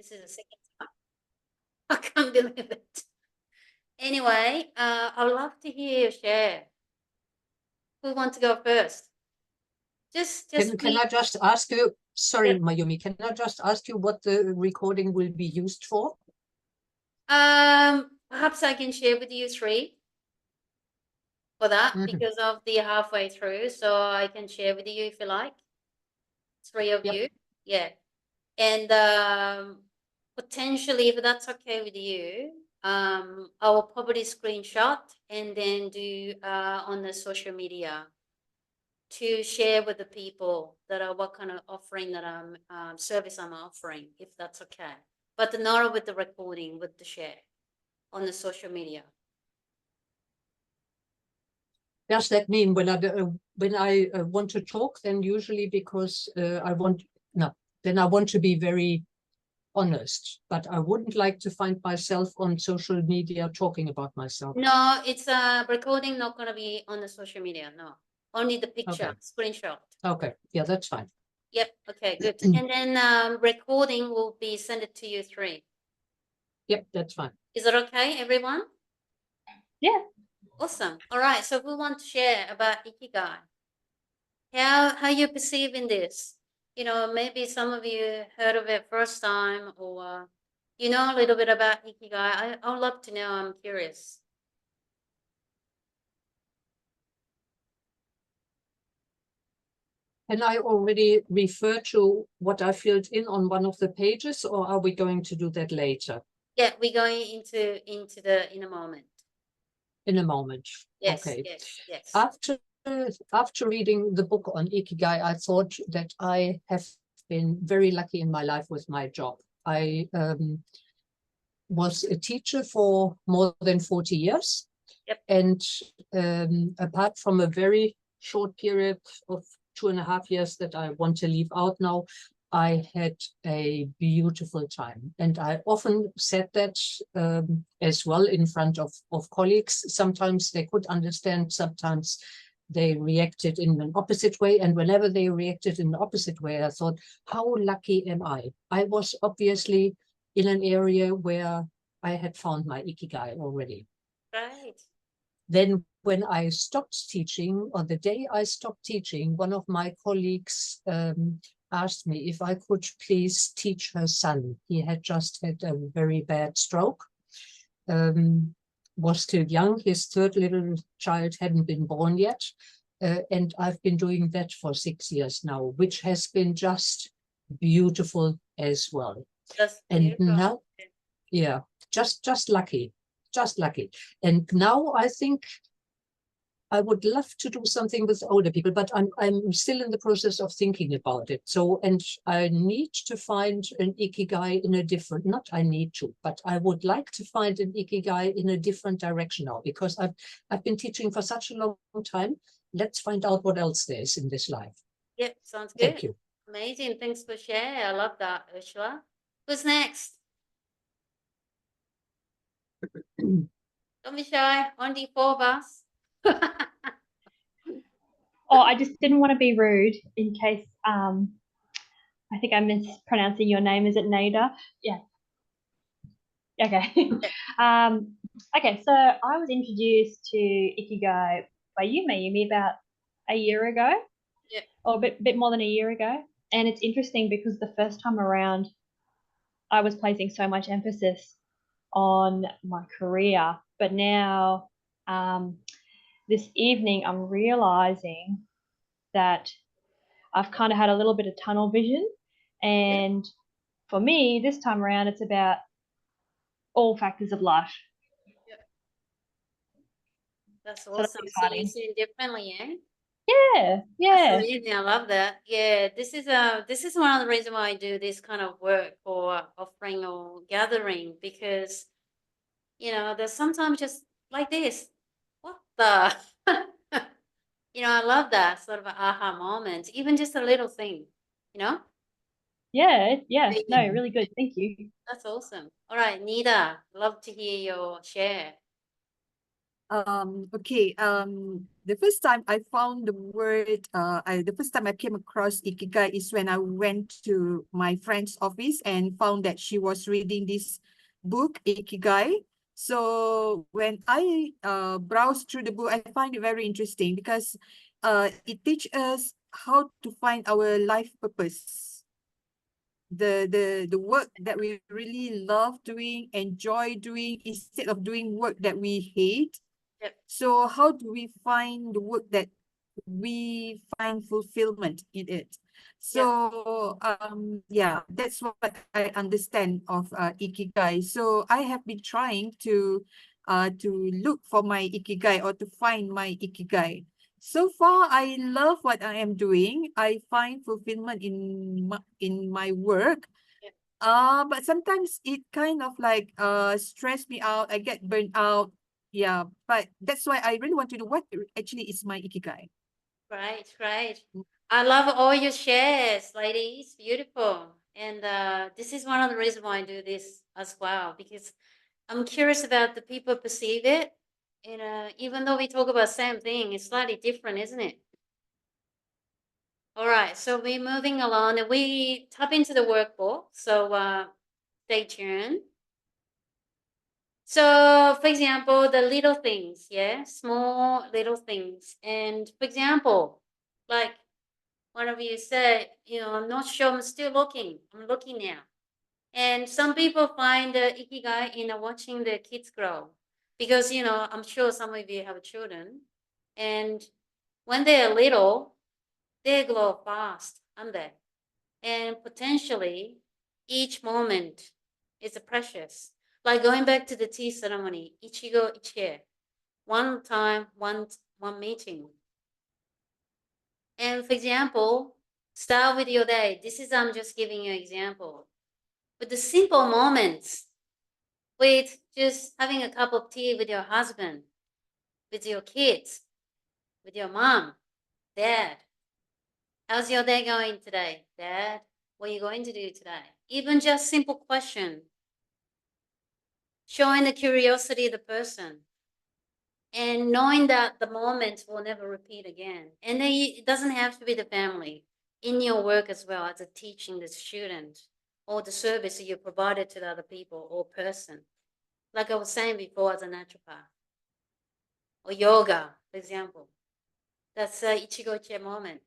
This is the second time. I can't believe it. Anyway, I would love to hear your share. Who wants to go first? Can I just ask you, sorry, Mayumi, can I just ask you what the recording will be used for? Perhaps I can share with you 3 for that because of the halfway through. So I can share with you if you like. 3 of you. Yeah. And potentially, if that's okay with you, I will probably screenshot and then do on the social media to share with the people that are what kind of offering that I'm service I'm offering, if that's okay. But not with the recording, with the share on the social media. Does that mean when I want to talk, then usually because I want to be very honest, but I wouldn't like to find myself on social media talking about myself. No, it's recording not going to be on the social media. No, only the picture, screenshot. Okay, yeah, that's fine. Yep. Okay, good. And then recording will be sent it to you 3. Yep, that's fine. Is that okay, everyone? Yeah. Awesome. All right. So we want to share about Ikigai. How you perceiving this? You know, maybe some of you heard of it first time, or you know a little bit about Ikigai. I'd love to know. I'm curious. Can I already refer to what I filled in on one of the pages, or are we going to do that later? Yeah, we're going in a moment. In a moment. Yes, okay. yes. After reading the book on Ikigai, I thought that I have been very lucky in my life with my job. I was a teacher for more than 40 years. Yep. And apart from a very short period of 2.5 years that I want to leave out now, I had a beautiful time. And I often said that as well in front of colleagues. Sometimes they could understand, sometimes they reacted in an opposite way. And whenever they reacted in the opposite way, I thought, how lucky am I? I was obviously in an area where I had found my Ikigai already. Right. Then when I stopped teaching, on the day I stopped teaching, one of my colleagues asked me if I could please teach her son. He had just had a very bad stroke, was still young. His 3rd little child hadn't been born yet. And I've been doing that for 6 years now, which has been just beautiful as well. That's and beautiful. Now, yeah, just lucky. Just lucky. And now I think I would love to do something with older people, but I'm still in the process of thinking about it. So, and I need to find an Ikigai in a different, not I need to, but I would like to find an Ikigai in a different direction now, because I've been teaching for such a long time. Let's find out what else there is in this life. Yep, sounds good. Thank you. Amazing. Thanks for sharing. I love that, Ursula. Who's next? Don't be shy. Only 4 of us. Oh, I just didn't want to be rude in case I think I'm mispronouncing your name. Is it Nada? Yeah. Okay. Okay, so I was introduced to Ikigai by you, Mayumi, about a year ago. Yeah. Or a bit more than a year ago. And it's interesting because the first time around I was placing so much emphasis on my career, but now this evening I'm realizing that I've kind of had a little bit of tunnel vision, and for me this time around it's about all factors of life. Yep. That's awesome. So you see it differently, eh? Yeah. Amazing. I love that. Yeah, this is one of the reasons why I do this kind of work or offering or gathering, because you know there's sometimes just like this. What the? You know, I love that sort of an aha moment, even just a little thing. You know. Yeah. No, really good. Thank you. That's awesome. All right, Nida, love to hear your share. Okay. The first time I found the word, the first time I came across Ikigai is when I went to my friend's office and found that she was reading this book, Ikigai. So when I browsed through the book, I find it very interesting because it teaches us how to find our life purpose. The work that we really love doing, enjoy doing, instead of doing work that we hate. Yep. So how do we find the work that we find fulfillment in it? So yeah, that's what I understand of Ikigai. So I have been trying to look for my Ikigai or to find my Ikigai. So far, I love what I am doing. I find fulfillment in my work. But sometimes it kind of like stress me out. I get burnt out. Yeah, but that's why I really want to know what actually is my Ikigai. Right, right. I love all your shares, ladies. Beautiful. And this is one of the reasons why I do this as well, because I'm curious about the people perceive it. And even though we talk about same thing, it's slightly different, isn't it? All right, so we're moving along and we tap into the workbook. So stay tuned. So, for example, the little things, yeah, small little things. And for example, like one of you said, I'm not sure, I'm still looking. I'm looking now. And some people find the Ikigai in watching their kids grow. Because, I'm sure some of you have children. And when they're little, they grow fast, aren't they? And potentially, each moment is precious. Like going back to the tea ceremony, Ichigo Ichie, one time, one meeting. And for example, start with your day. I'm just giving you an example. With the simple moments, with just having a cup of tea with your husband, with your kids, with your mom, dad. How's your day going today, dad? What are you going to do today? Even just simple question. Showing the curiosity of the person. And knowing that the moment will never repeat again. And then it doesn't have to be the family. In your work as well, as a teaching the student, or the service that you provided to the other people or person. Like I was saying before, as a naturopath. Or yoga, for example. That's a Ichigo-che moment.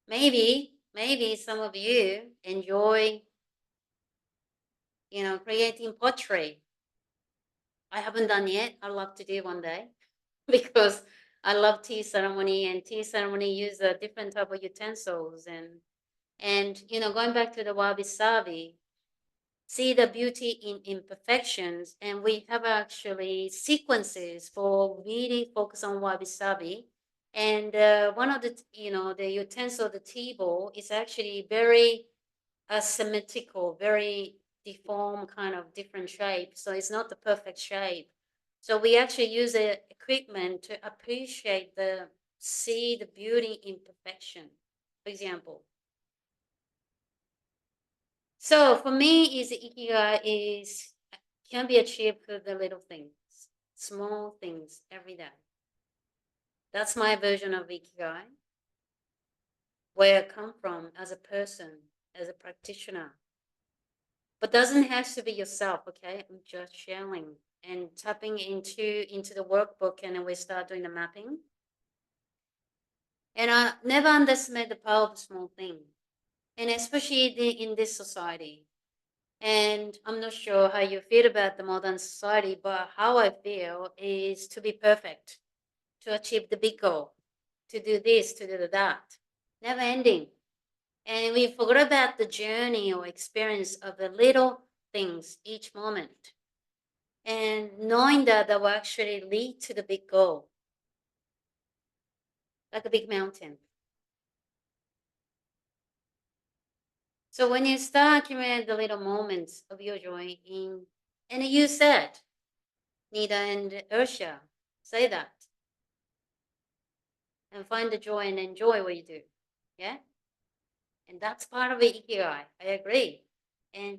Maybe some of you enjoy, creating pottery. I haven't done yet. I'd love to do one day because I love tea ceremony, and tea ceremony use a different type of utensils and going back to the wabi sabi, see the beauty in imperfections, and we have actually sequences for really focus on wabi sabi. And one of the the utensil, the tea bowl, is actually very asymmetrical, very deformed, kind of different shape. So it's not the perfect shape. So we actually use the equipment to appreciate see the beauty in perfection, for example. So for me, is Ikigai can be achieved through the little things, small things every day. That's my version of Ikigai, where I come from as a person, as a practitioner. But doesn't have to be yourself, okay? I'm just sharing and tapping into the workbook, and then we start doing the mapping. And I never underestimate the power of a small thing, and especially in this society. And I'm not sure how you feel about the modern society, but how I feel is to be perfect, to achieve the big goal, to do this, to do that, never ending. And we forgot about the journey or experience of the little things each moment. And knowing that will actually lead to the big goal, like a big mountain. So when you start accumulating the little moments of your joy and you said, Nida and Ursha, say that. And find the joy and enjoy what you do. Yeah? And that's part of the Ikigai. I agree. And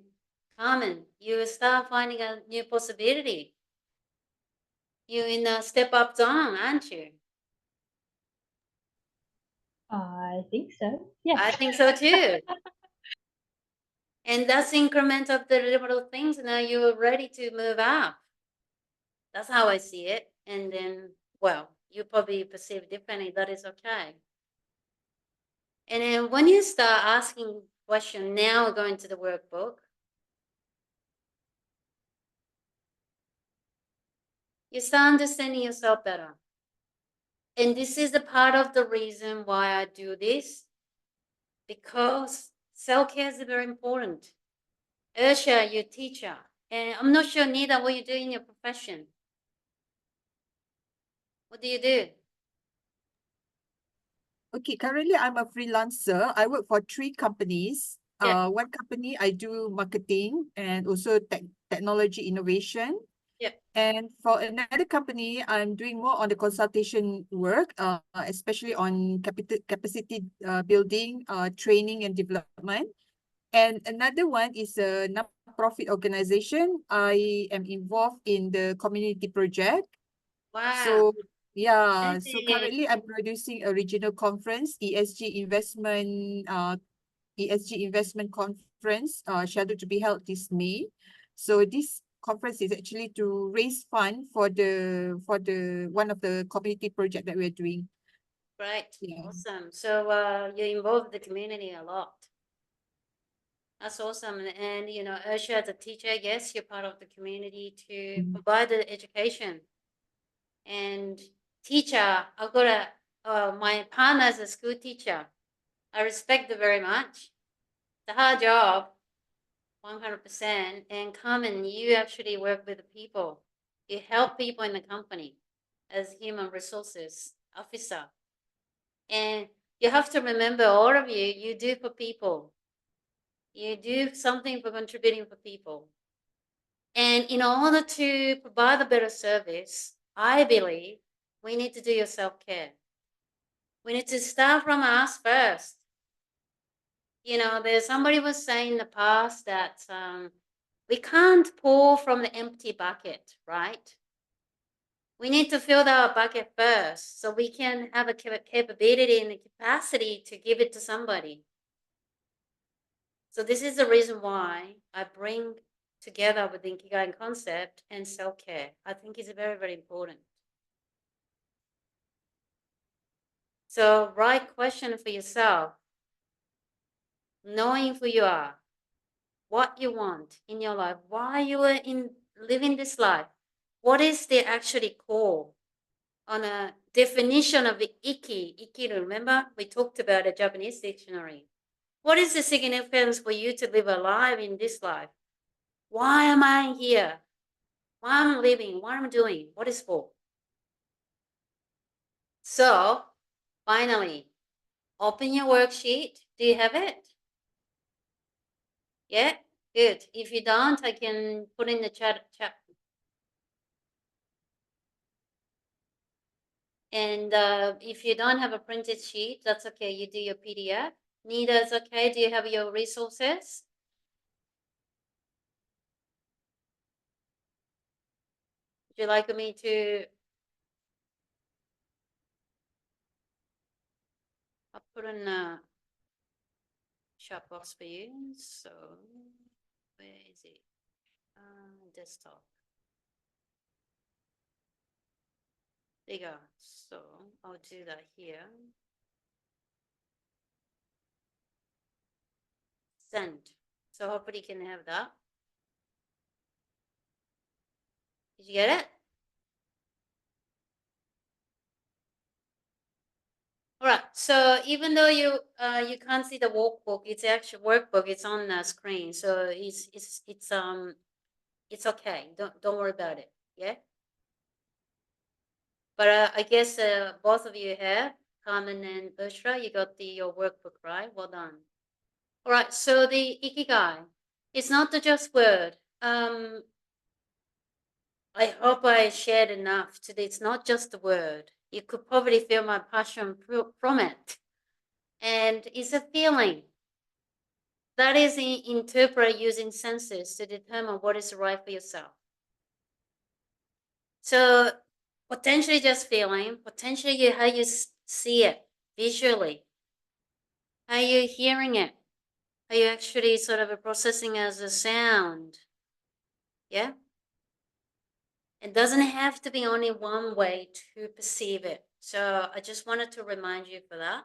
Carmen, you start finding a new possibility You're in a step up zone, aren't you? I think so. Yes. I think so too. And that's increment of the little things. Now you're ready to move up. That's how I see it. And then, well, you probably perceive differently. That is okay. And then when you start asking questions, now we're going to the workbook. You start understanding yourself better. And this is a part of the reason why I do this, because self-care is very important. Ursha, your teacher, and I'm not sure, Nida, what you do in your profession. What do you do? Okay, currently I'm a freelancer. I work for 3 companies. Yeah. One company I do marketing and also technology innovation. Yeah. And for another company, I'm doing more on the consultation work, especially on capacity building, training and development. And another one is a non-profit organization. I am involved in the community project. Wow. So yeah, so Amazing. currently I'm producing a regional conference, ESG investment conference, scheduled to be held this May. So this conference is actually to raise fund for the one of the community project that we're doing. Great. Yeah. Awesome. So you involve the community a lot. That's awesome. And you know, Ursha, as a teacher, yes, you're part of the community to Mhm. provide the education. And teacher, I've got my partner is a school teacher. I respect it very much. It's a hard job, 100%. And Carmen, you actually work with the people. You help people in the company as human resources officer. And you have to remember, all of you, you do for people. You do something for contributing for people. And in order to provide a better service, I believe we need to do your self-care. We need to start from us first. You know, there's somebody was saying in the past that we can't pour from the empty bucket, right? We need to fill our bucket first so we can have a capability and the capacity to give it to somebody. So this is the reason why I bring together with the Ikigai concept and self-care. I think it's very, very important. So right question for yourself, knowing who you are, what you want in your life, why you are living this life, what is the actually core on a definition of Iki, remember? We talked about a Japanese dictionary. What is the significance for you to live alive in this life? Why am I here? Why am I living? What am I doing? What is for? So, finally, open your worksheet. Do you have it? Yeah? Good. If you don't, I can put in the chat. And if you don't have a printed sheet, that's okay. You do your PDF. Nita is okay. Do you have your resources? Would you like me to? I'll put in a chat box for you. So, where is it? Desktop. There you go. So, I'll do that here. Send. So, hopefully, you can have that. Did you get it? All right. So even though you can't see the workbook, it's actually workbook. It's on the screen, so it's okay. Don't worry about it. Yeah. But I guess both of you have, Carmen and Ushra, you got your workbook, right? Well done. All right. So the Ikigai, it's not the just word. I hope I shared enough today. It's not just a word. You could probably feel my passion from it. And it's a feeling that is interpreted using senses to determine what is right for yourself. So Potentially just feeling, potentially how you see it visually, how you're hearing it, how you actually sort of processing as a sound. Yeah. It doesn't have to be only one way to perceive it. So I just wanted to remind you for that.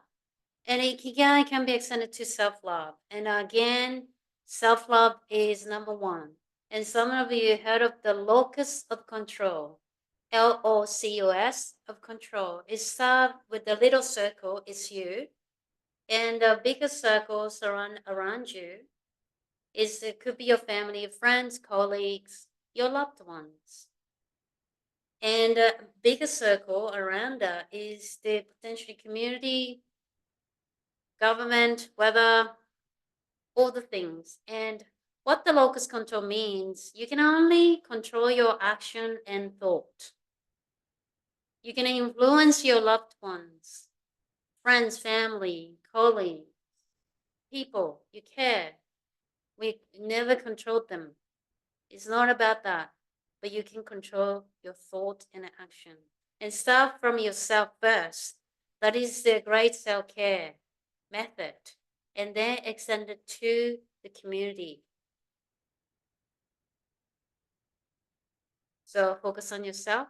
And Ikigai can be extended to self-love. And again, self-love is number one. And some of you heard of the locus of control, LOCUS of control. It's start with the little circle, is you. And the bigger circles around you is it could be your family, your friends, colleagues, your loved ones. And a bigger circle around that is the potentially community, government, weather, all the things. And what the locus control means, you can only control your action and thought. You can influence your loved ones, friends, family, colleagues, people you care. We never controlled them. It's not about that, but you can control your thought and action. And start from yourself first. That is the great self-care method. And then extend it to the community. So focus on yourself.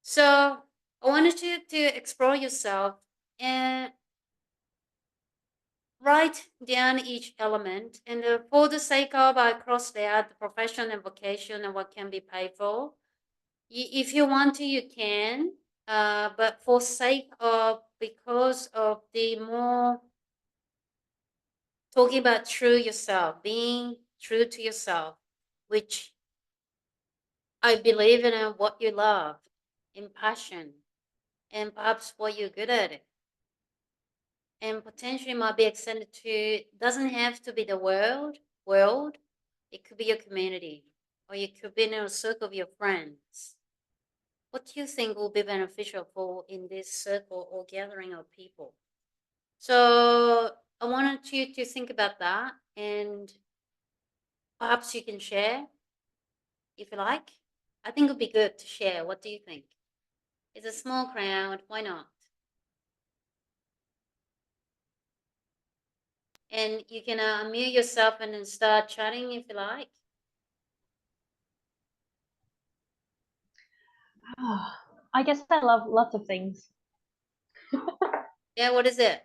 So I wanted you to explore yourself and write down each element. And for the sake of, I crossed out the profession and vocation and what can be paid for. If you want to, you can. But for sake of, because of the more talking about true yourself, being true to yourself, which I believe in what you love, in passion, and perhaps what you're good at it. And potentially might be extended to, doesn't have to be the world, it could be your community, or you could be in a circle of your friends. What do you think will be beneficial for in this circle or gathering of people? So I wanted you to think about that, and perhaps you can share if you like. I think it would be good to share. What do you think? It's a small crowd. Why not? And you can unmute yourself and then start chatting if you like. I guess I love lots of things. Yeah, what is it?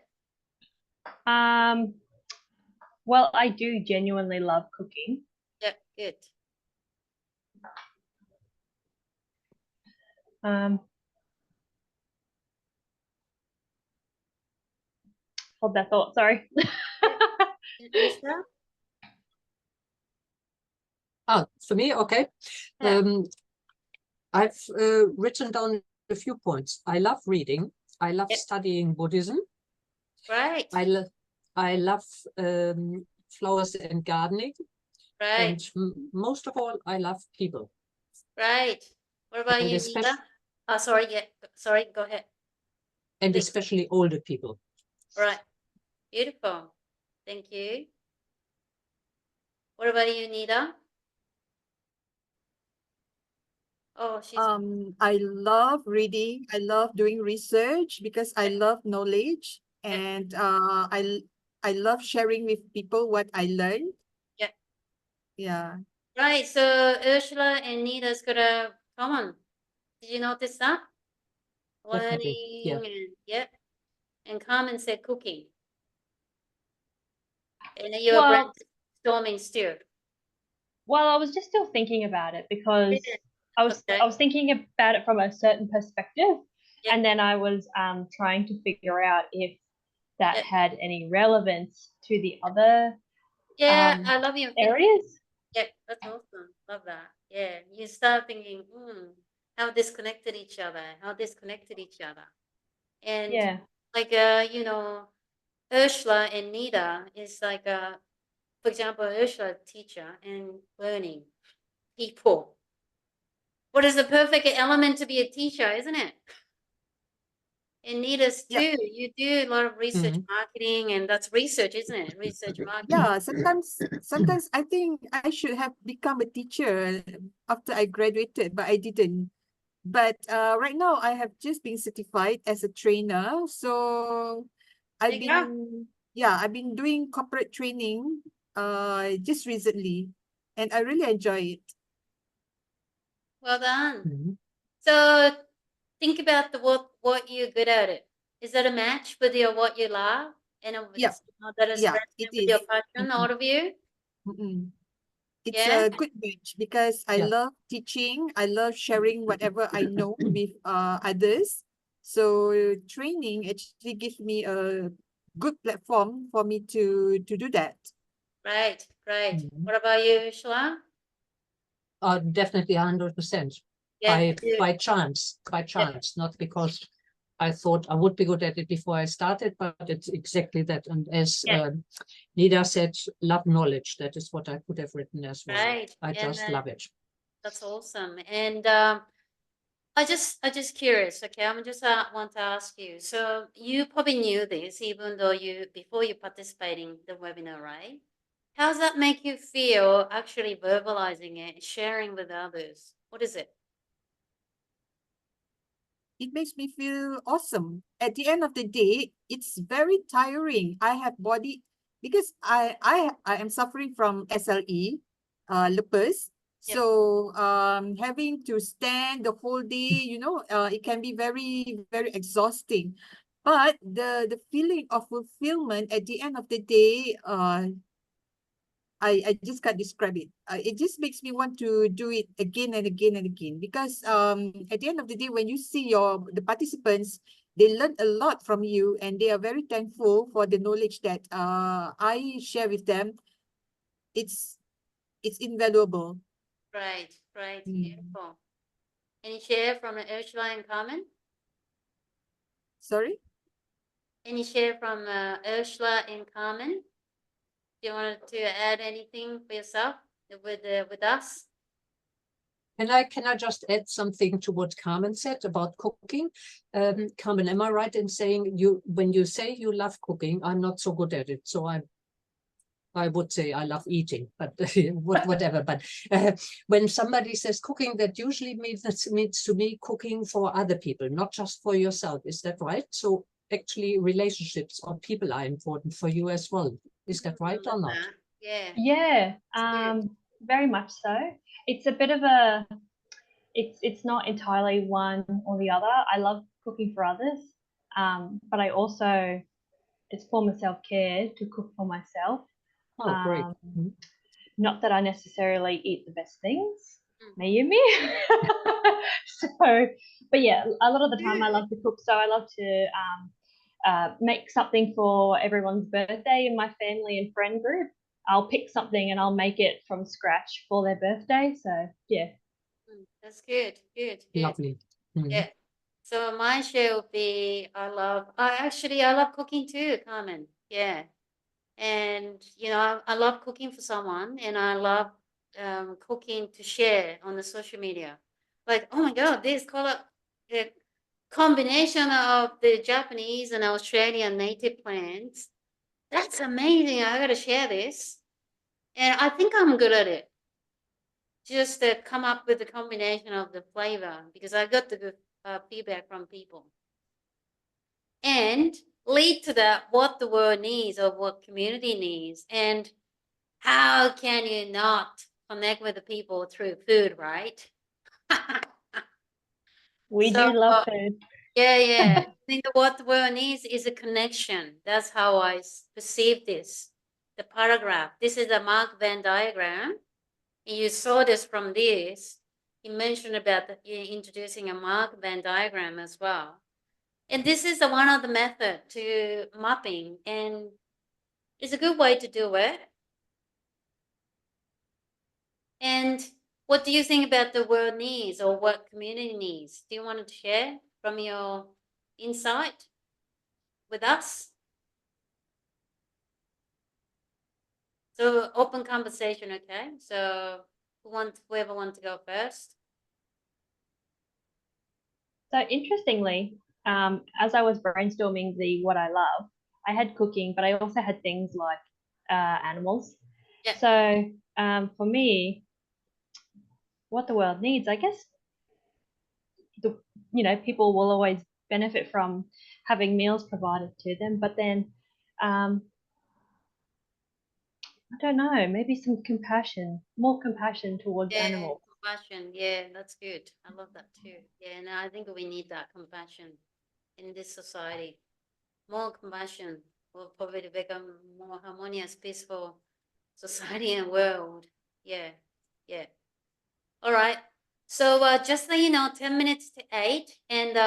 Well, I do genuinely love cooking. Yeah, good. Hold that thought, sorry. Ursula? For me, okay. Yeah. I've written down a few points. I love reading. I love Yep. studying Buddhism. Right. I love flowers and gardening. Right. And most of all, I love people. Right. What about And you, Nita? Oh, sorry. Yeah. Sorry. Go ahead. And Please. especially older people. Right. Beautiful. Thank you. What about you, Nita? Oh, she's I love reading. I love doing research because I love knowledge, and I love sharing with people what I learned. Yeah. Yeah. Right. So Ursula and Nita's got a common. Did you notice that? Definitely, yeah. Learning and yeah. And Carmen said cooking. And then you're Well, brainstorming still. well, I was just still thinking about it because Yeah. I was thinking about it from a certain perspective, Yeah. and then I was trying to figure out if that Yeah. had any relevance to the other Yeah, I love your areas. Yeah, that's awesome. Love that. Yeah, you start thinking, how disconnected each other, and Yeah. like Ursula and Nita is like for example, Ursula teacher and learning people. What is the perfect element to be a teacher, isn't it? And Nita's too. Yeah. You do a lot of research marketing, and that's research, isn't it? Research marketing. Yeah, sometimes I think I should have become a teacher after I graduated, but I didn't. But right now I have just been certified as a trainer. So There I've you go. been, yeah, I've been doing corporate training just recently, and I really enjoy it. Well done. Mhm. So think about the what you're good at it. Is that a match with your what you love? And Yeah, it's not that it's yeah, it resonant with your is. passion Mm-mm, out of you? mm-mm. It's Yeah? a good match because I Yeah. love teaching. I love sharing whatever I know with others. So training actually gives me a good platform for me to do that. Right, right. Mhm. What about you, Shla? Definitely 100%. Yeah, you. By Yeah, chance, not because I thought I would be good at it before I started, but it's exactly that. And as yeah, Nida said, love knowledge. That is what I could have written as well. right. I And just love it. that's awesome. And I just curious, okay? I'm just want to ask you. So you probably knew this, even though you before you participating the webinar, right? How does that make you feel actually verbalizing it, sharing with others? What is it? It makes me feel awesome. At the end of the day, it's very tiring. I have body because I am suffering from SLE, lupus. Yep, So having to stand the whole day, it can be very, very exhausting. But the feeling of fulfillment at the end of the day, I just can't describe it. It just makes me want to do it again and again and again because at the end of the day, when you see the participants, they learn a lot from you and they are very thankful for the knowledge that I share with them. It's it's invaluable. right, right. Mm. Beautiful. Any share from Ursula and Carmen? Sorry? Any share from Ursula and Carmen? Do you want to add anything for yourself with us? Can I just add something to what Carmen said about cooking? Carmen, am I right in saying when you say you love cooking, I'm not so good at it. So I would say I love eating, but whatever. But when somebody says cooking, that usually means to me cooking for other people, not just for yourself. Is that right? So actually relationships or people are important for you as well. Is that I right or love not? that. Yeah, Yeah, it's good. very much so. It's a bit of a it's not entirely one or the other. I love cooking for others, but I also it's a form of self-care to cook for myself. Oh, great. Mhm. Not that I necessarily eat the best things, Mm. maybe. So, but yeah, a lot of the time I love to cook. So I love to make something for everyone's birthday in my family and friend group. I'll pick something and I'll make it from scratch for their birthday. So yeah. That's good, good, good. Lovely. Mhm. Yeah. So my share would be I love cooking too, Carmen. Yeah. And I love cooking for someone and I love cooking to share on the social media. Like, oh my God, this color the combination of the Japanese and Australian native plants. That's amazing. I gotta share this. And I think I'm good at it. Just to come up with the combination of the flavor because I got the good feedback from people. And lead to that what the world needs or what community needs. And how can you not connect with the people through food, right? We So do love food. yeah. I think that what the world needs is a connection. That's how I perceive this. The paragraph. This is a Mark Venn diagram. And you saw this from this. You mentioned about introducing a Mark Venn diagram as well. And this is one of the method to mapping, and it's a good way to do it. And what do you think about the world needs or what community needs? Do you want to share from your insight with us? So open conversation, okay? So whoever wants to go first? So interestingly, as I was brainstorming the what I love, I had cooking, but I also had things like animals. Yeah. So for me, what the world needs, I guess people will always benefit from having meals provided to them, but then I don't know, maybe some compassion, more compassion towards Yeah, animals. compassion. Yeah, that's good. I love that too. Yeah, and I think we need that compassion in this society. More compassion will probably become more harmonious, peaceful society and world. Yeah, yeah. All right. So just so you know, 10 minutes to 8, and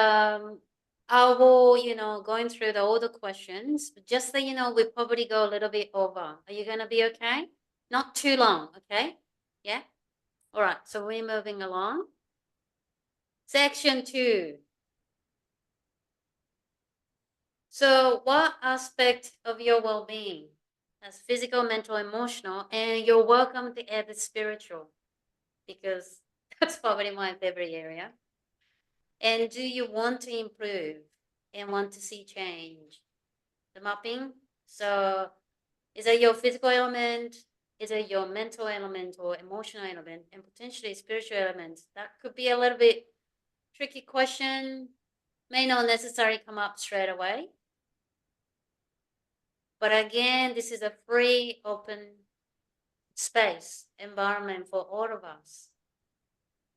I will, going through all the questions. Just so you know, we probably go a little bit over. Are you gonna be okay? Not too long, okay? Yeah. All right. So we're moving along. Section 2. So, what aspect of your well-being, as physical, mental, emotional, and you're welcome to add the spiritual, because that's probably my favorite area. And do you want to improve and want to see change? The mapping. So, is it your physical element? Is it your mental element or emotional element, and potentially spiritual element? That could be a little bit tricky question. May not necessarily come up straight away. But again, this is a free, open space, environment for all of us.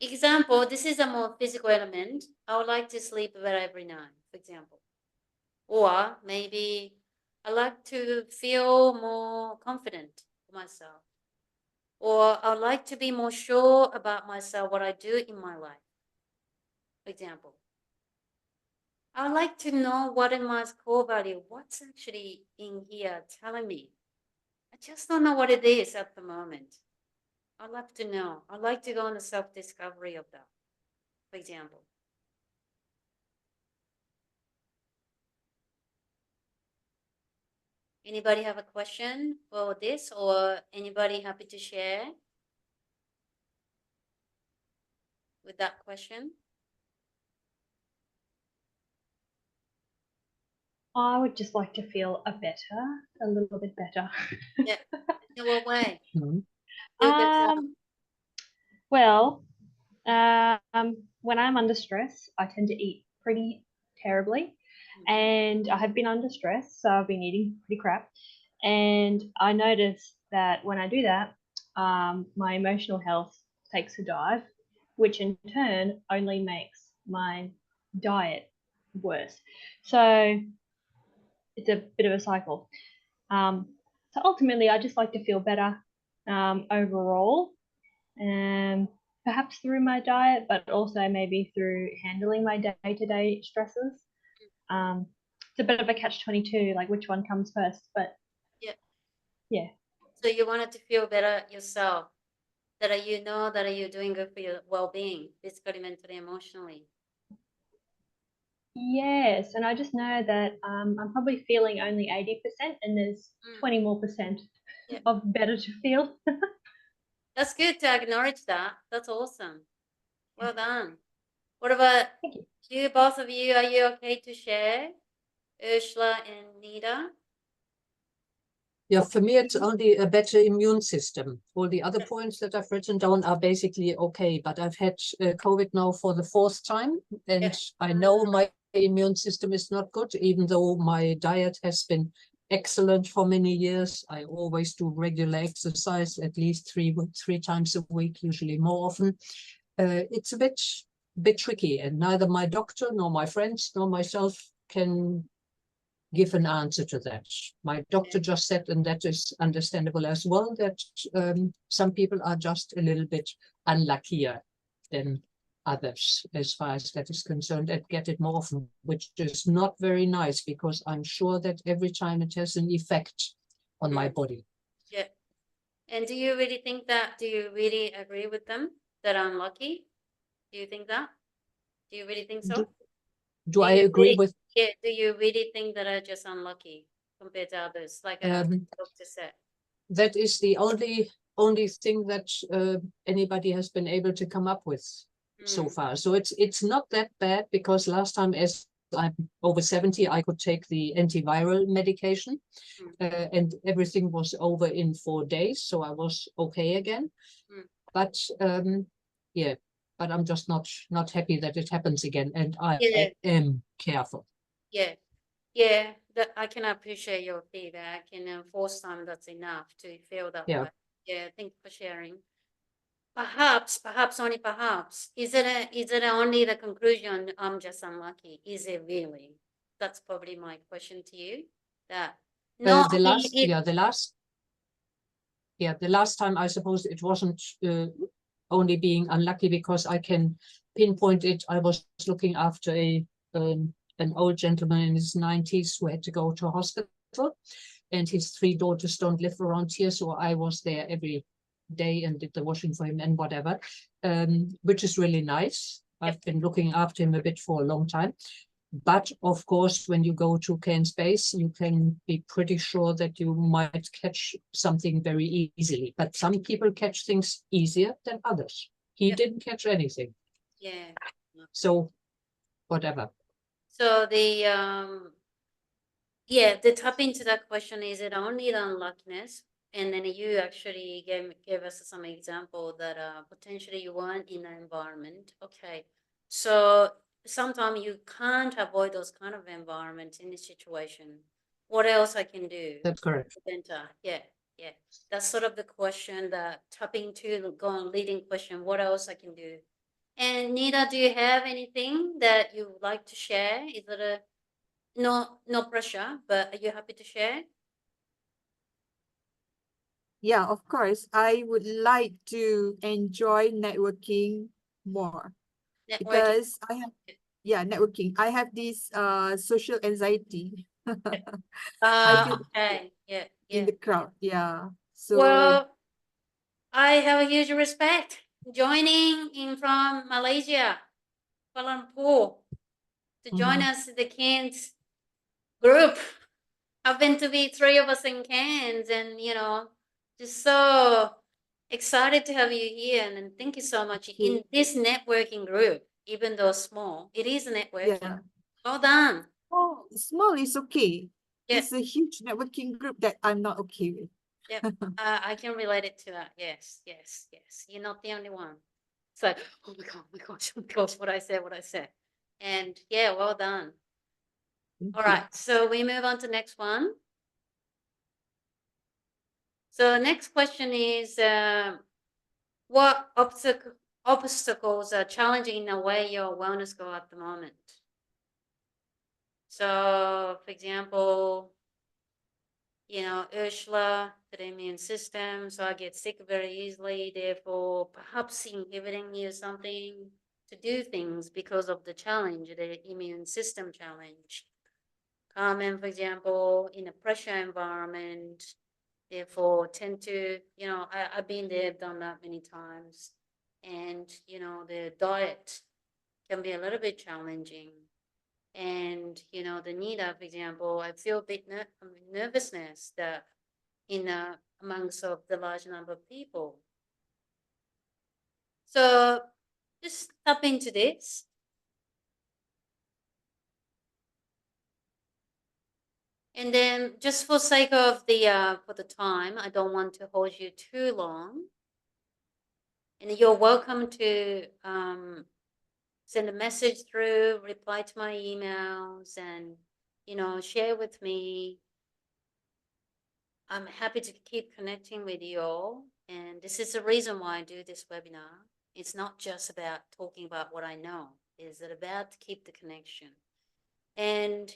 Example, this is a more physical element. I would like to sleep better every night, for example. Or maybe I like to feel more confident for myself. Or I would like to be more sure about myself, what I do in my life, for example. I would like to know what in my core value, what's actually in here telling me. I just don't know what it is at the moment. I'd love to know. I'd like to go on the self-discovery of that, for example. Anybody have a question for this, or anybody happy to share with that question? I would just like to feel a little bit better. Yeah. In what way? Mhm. Feel better. Well, when I'm under stress, I tend to eat pretty terribly, and I have been under stress, so I've been eating pretty crap. And I noticed that when I do that, my emotional health takes a dive, which in turn only makes my diet worse. So it's a bit of a cycle. So ultimately, I just like to feel better overall, perhaps through my diet, but also maybe through handling my day-to-day stresses. It's a bit of a catch-22, like which one comes first, but Yeah. yeah. So you wanted to feel better yourself, that you're doing good for your well-being, physically, mentally, emotionally. Yes, and I just know that I'm probably feeling only 80%, and there's 20 more percent Yeah. of better to feel. That's good to acknowledge that. That's awesome. Well done. What about Thank you. you, both of you? Are you okay to share? Ursula and Nita? Yeah, for me, it's only a better immune system. All the other points that I've written down are basically okay, but I've had COVID now for the 4th time, and I know my immune system is not good, even though my diet has been excellent for many years. I always do regular exercise, at least three times a week, usually more often. It's a bit tricky, and neither my doctor nor my friends nor myself can give an answer to that. My doctor just said, and that is understandable as well, that some people are just a little bit unluckier than others as far as that is concerned, and get it more often, which is not very nice, because I'm sure that every time it has an effect on my body. Yeah. And do you really agree with them that I'm lucky? Do you think that? Do you really think so? Do I agree with? Yeah, do you really think that I'm just unlucky compared to others, like a doctor said? That is the only thing that anybody has been able to come up with so far. So it's not that bad, because last time, as I'm over 70, I could take the antiviral medication, and everything was over in 4 days, so I was okay again. But yeah, but I'm just not happy that it happens again, and I Yeah. am careful. Yeah, yeah, that I can appreciate your feedback, and first time that's enough to feel that Yeah. way. Yeah, thank you for sharing. Perhaps only perhaps. Is it only the conclusion, I'm just unlucky? Is it really? That's probably my question to you. That no, The last time, I suppose it wasn't only being unlucky, because I can pinpoint it. I was looking after an old gentleman in his 90s who had to go to a hospital, and his 3 daughters don't live around here, so I was there every day and did the washing for him and whatever, which is really nice. I've been looking after him a bit for a long time. But of course, when you go to Cairns Space, you can be pretty sure that you might catch something very easily. But some people catch things easier than others. He Yep. didn't catch anything. yeah. So whatever. So the tap into that question, is it only the unluckiness? And then you actually gave us some example that potentially you weren't in an environment. Okay, so sometimes you can't avoid those kind of environments in this situation. What else I can do? That's correct. Yeah, yeah. That's sort of the question that tapping to go on leading question. What else I can do? And Nita, do you have anything that you would like to share? Is it a no pressure, but are you happy to share? Yeah, of course. I would like to enjoy networking more Networking. because networking. I have this social anxiety. I feel Okay. Yeah. in Yeah. the crowd. Yeah. So Well, I have a huge respect. Joining in from Malaysia, Kuala Lumpur, to join us in the Cairns group. Happen to be 3 of us in Cairns, and just so excited to have you here. And thank you so much in this networking group, even though small, it is networking. yeah. Well done. Oh, small is okay. Yeah. It's a huge networking group that I'm not okay with. Yep. I can relate it to that. Yes, yes, yes. You're not the only one. It's like, oh my God, oh my gosh, oh my gosh, what I said. And yeah, well done. Thank All you. right, so we move on to the next one. So next question is, what obstacles are challenging in the way your wellness goal at the moment? So, for example, Ursula, the immune system, so I get sick very easily, therefore perhaps inhibiting you something to do things because of the challenge, the immune system challenge. Carmen, for example, in a pressure environment, therefore tend to, I've been there, done that many times. And, the diet can be a little bit challenging. And, the NIDA, for example, I feel a bit nervousness that amongst of the large number of people. So just tap into this. And then just for sake of for the time, I don't want to hold you too long. And you're welcome to send a message through, reply to my emails, and, share with me. I'm happy to keep connecting with you all. And this is the reason why I do this webinar. It's not just about talking about what I know. It's about to keep the connection. And,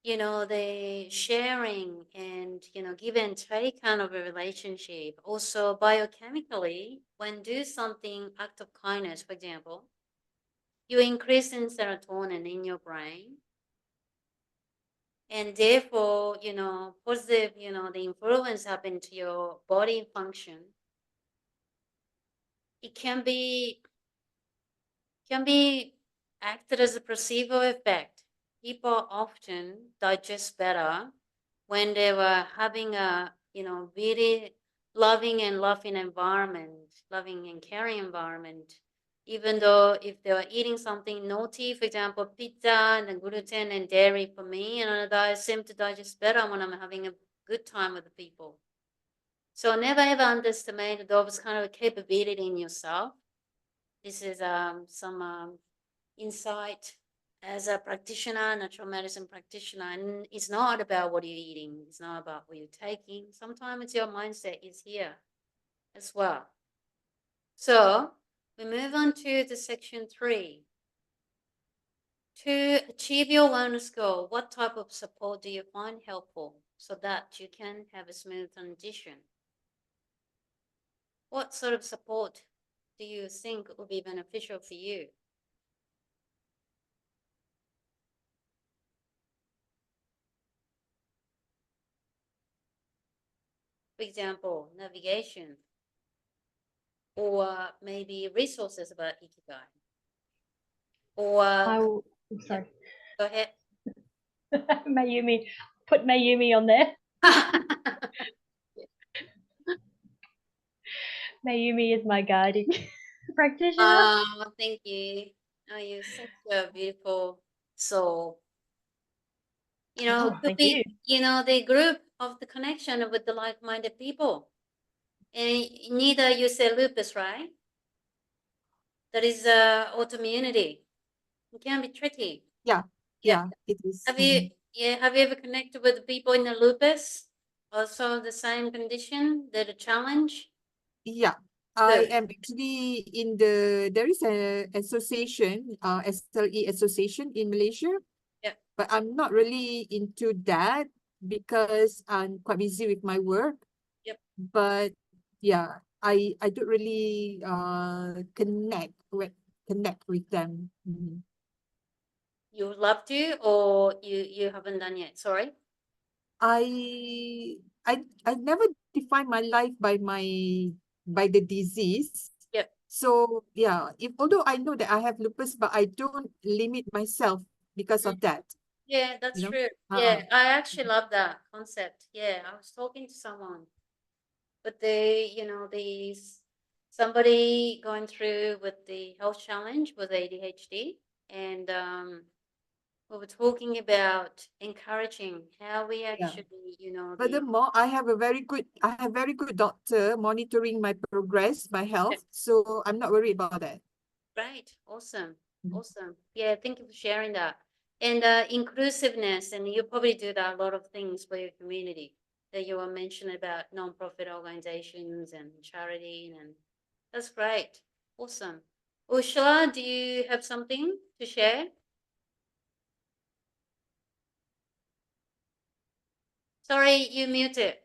the sharing and, give and take kind of a relationship. Also, biochemically, when do something, act of kindness, for example, you increase in serotonin in your brain. And therefore, positive, the influence happen to your body function. It can be acted as a placebo effect. People often digest better when they were having a, very loving and loving environment, loving and caring environment. Even though if they were eating something naughty, for example, pizza and gluten and dairy for me, and I seem to digest better when I'm having a good time with the people. So never ever underestimate those kind of capability in yourself. This is some insight as a practitioner, natural medicine practitioner, and it's not about what you're eating. It's not about what you're taking. Sometimes your mindset is here as well. So we move on to the section 3. To achieve your wellness goal, what type of support do you find helpful so that you can have a smooth transition? What sort of support do you think would be beneficial for you? For example, navigation, or maybe resources about Ikigai, or Oh, sorry. go ahead. Mayumi, put Mayumi on there. Mayumi is my guiding practitioner. Oh, thank you. Oh, you're such a beautiful soul. You know, Oh, could thank be, you. the group of the connection with the like-minded people. And neither you say lupus, right? That is autoimmunity. It can be tricky. Yeah, Yeah. it is. Have you ever connected with the people in the lupus? Also the same condition, that a challenge? Yeah, I Good. am actually in there is a association, SLE association in Malaysia. Yeah. But I'm not really into that because I'm quite busy with my work. Yep. But yeah, I don't really connect with them. Mhm. You would love to, or you haven't done yet? Sorry. I never define my life by the disease. Yep. So yeah, if although I know that I have lupus, but I don't limit myself because of that. Yeah, that's You know? true. Yeah, I actually love that concept. Yeah, I was talking to someone, but somebody going through with the health challenge with ADHD, and we were talking about encouraging how we actually, Furthermore, I have very good doctor monitoring my progress, my health. So I'm not worried about that. Great, awesome, Mhm. awesome. Yeah, thank you for sharing that. And inclusiveness, and you probably do that a lot of things for your community that you were mentioning about non-profit organizations and charity, and that's great, awesome. Ursula, do you have something to share? Sorry, you muted.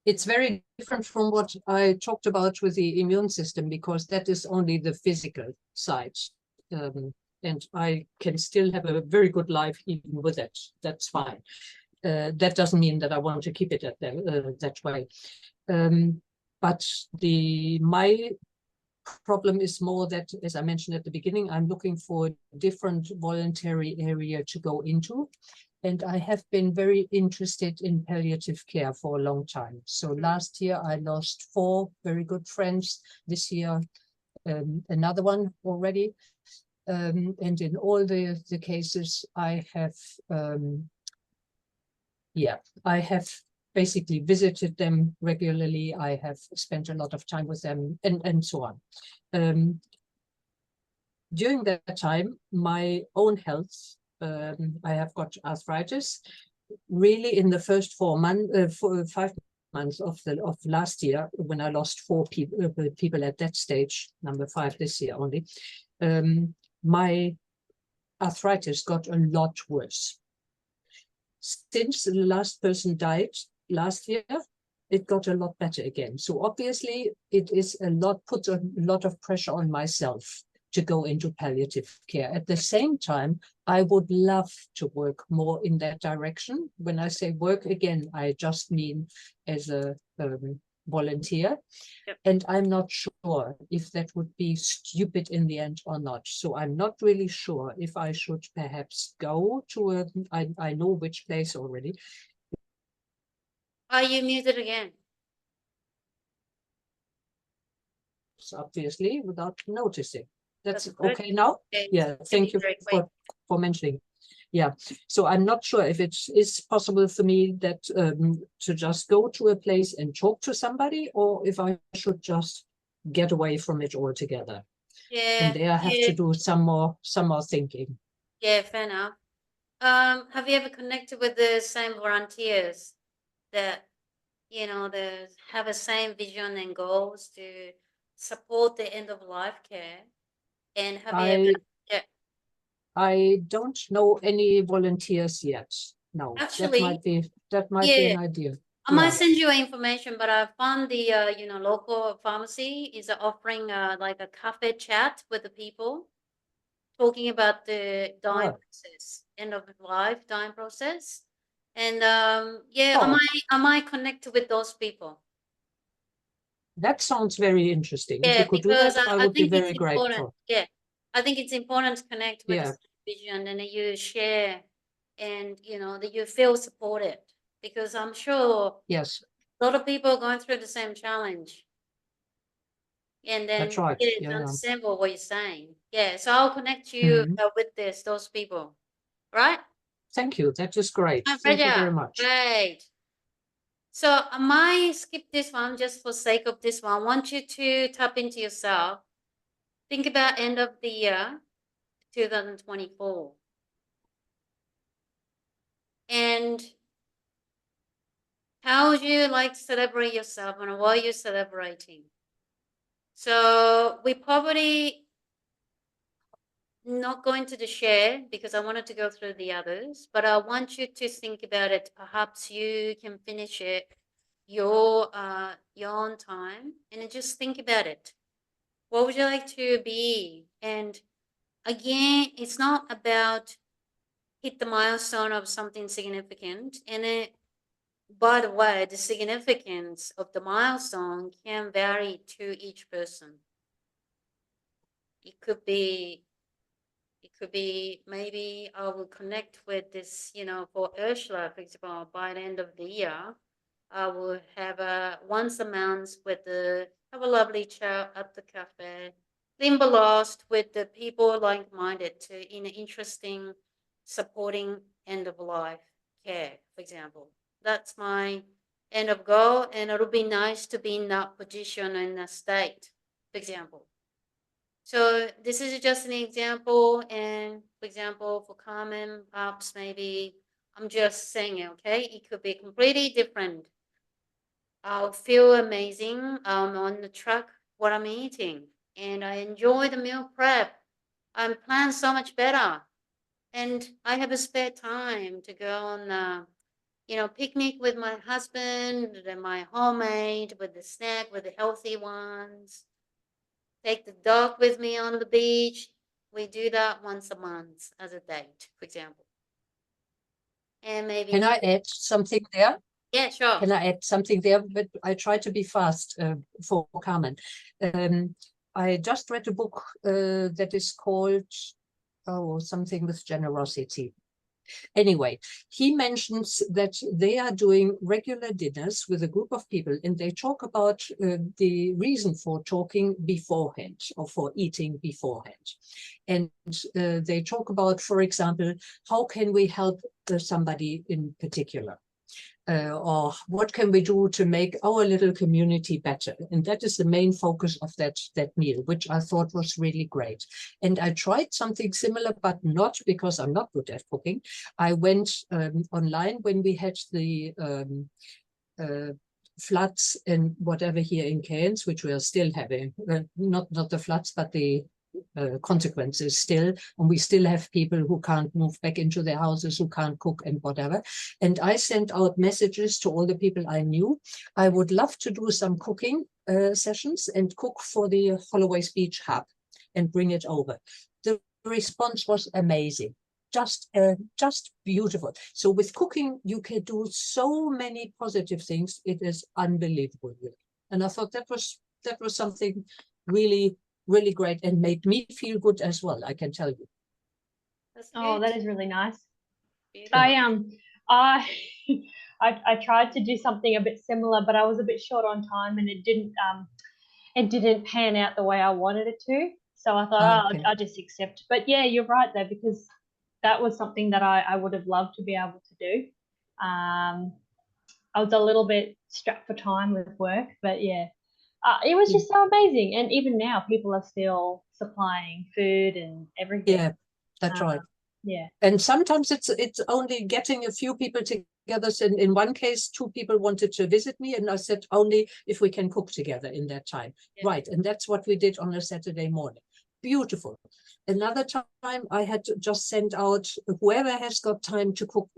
It's very different from what I talked about with the immune system, because that is only the physical side. And I can still have a very good life even with it. That's fine. That doesn't mean that I want to keep it at that way. But my problem is more that, as I mentioned at the beginning, I'm looking for a different voluntary area to go into. And I have been very interested in palliative care for a long time. So last year I lost 4 very good friends. This year, another one already. And in all the cases, I have basically visited them regularly. I have spent a lot of time with them, and so on. During that time, my own health, I have got arthritis. Really, in the first 5 months of last year, when I lost 4 people at that stage, number 5 this year only, my arthritis got a lot worse. Since the last person died last year, it got a lot better again. So obviously it is puts a lot of pressure on myself to go into palliative care. At the same time, I would love to work more in that direction. When I say work again, I just mean as a volunteer. Yep. And I'm not sure if that would be stupid in the end or not. So I'm not really sure if I should perhaps go to I know which place already. Are you muted again? Obviously, without noticing. That's good. okay now? Okay, Yeah, to thank be you very quick. for mentioning. Yeah, so I'm not sure if it is possible for me that to just go to a place and talk to somebody, or if I should just get away from it altogether. Yeah, And there I have to do some more thinking. yeah, fair enough. Have you ever connected with the same volunteers that, you know, have the same vision and goals to support the end of life care? And have you ever, yeah, I don't know any volunteers yet. No, actually, that might be yeah, an idea. I might Yeah. send you information, but I found the you know, local pharmacy is offering like a cafe chat with the people, talking about the dying Oh, process, end of life dying process. And yeah, oh, I might connect with those people. that sounds very interesting. If you Yeah, could do because that, I I would be think it's very important. grateful. Yeah, I think it's important to connect with the Yeah. same vision and that you share, and you know that you feel supported, because I'm sure Yes, a lot of people are going through the same challenge. And that's then right. yeah, it's Yeah, yeah. understandable what you're saying. Yeah, so I'll connect you Mhm. with those people, right? Thank you. That is great. My Thank you very pleasure. much. Great. So I might skip this one just for sake of this one. I want you to tap into yourself. Think about end of the year, 2024. And how would you like to celebrate yourself and what are you celebrating? So we probably not going to the share because I wanted to go through the others, but I want you to think about it. Perhaps you can finish it your own time and then just think about it. What would you like to be? And again, it's not about hit the milestone of something significant. And it, by the way, the significance of the milestone can vary to each person. It could be maybe I will connect with this, you know, for Ursula, for example, by the end of the year, I will have a once a month with the have a lovely chat at the cafe, limber lost with the people like-minded to in an interesting, supporting end of life care, for example. That's my end of goal, and it'll be nice to be in that position in that state, for example. So this is just an example, and for example, for Carmen, perhaps maybe I'm just saying it, okay? It could be completely different. I'll feel amazing on the truck what I'm eating, and I enjoy the meal prep. I'm planned so much better, and I have a spare time to go on you know, picnic with my husband and my homemade with the snack with the healthy ones. Take the dog with me on the beach. We do that once a month as a date, for example. And maybe, Can I add something there? yeah, sure. Can I add something there? But I try to be fast for Carmen. I just read a book that is called something with generosity. Anyway, he mentions that they are doing regular dinners with a group of people, and they talk about the reason for talking beforehand or for eating beforehand. And they talk about, for example, how can we help somebody in particular? Or what can we do to make our little community better? And that is the main focus of that meal, which I thought was really great. And I tried something similar, but not because I'm not good at cooking. I went online when we had the floods and whatever here in Cairns, which we are still having, not the floods, but the consequences still, and we still have people who can't move back into their houses, who can't cook and whatever. And I sent out messages to all the people I knew. I would love to do some cooking sessions and cook for the Holloway's Beach Hub and bring it over. The response was amazing. Just beautiful. So with cooking, you can do so many positive things. It is unbelievable, really. And I thought that was something really great and made me feel good as well, I can tell you. That's Oh, good. that is really nice. Beautiful. I I tried to do something a bit similar, but I was a bit short on time, and it didn't pan out the way I wanted it to. So I thought, Okay. I'll just accept. But yeah, you're right though, because that was something that I would have loved to be able to do. I was a little bit strapped for time with work, but yeah, it was just so amazing. And even now, people are still supplying food and everything. Yeah, that's right. Yeah. And sometimes it's only getting a few people together. So in one case, 2 people wanted to visit me, and I said only if we can cook together in that time. Yeah. Right, and that's what we did on a Saturday morning. Beautiful. Another time I had just sent out whoever has got time to cook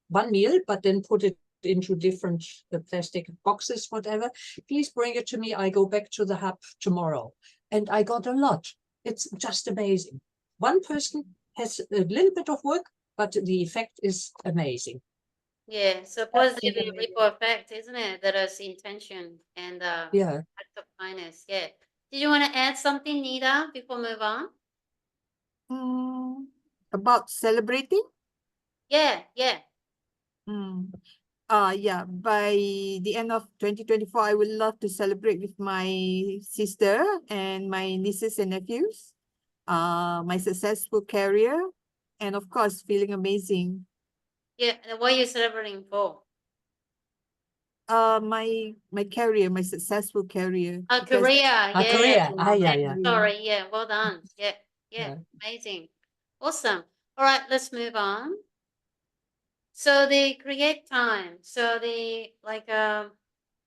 one meal, but then put it into different plastic boxes, whatever. Please bring it to me. I go back to the hub tomorrow. And I got a lot. It's just amazing. One person has a little bit of work, but the effect is amazing. Yeah, so positive ripple effect, isn't it? That is intention and Yeah. act of kindness. Yeah. Did you want to add something, Nita, before we move on? About celebrating? Yeah, yeah. Yeah, by the end of 2024, I would love to celebrate with my sister and my nieces and nephews, my successful career, and of course, feeling amazing. Yeah, and what are you celebrating for? My career, my successful career. A because career, A yeah. career. Yeah. Sorry, yeah, well done. Yeah, Yeah. amazing. Awesome. All right, let's move on. So they create time. So they like for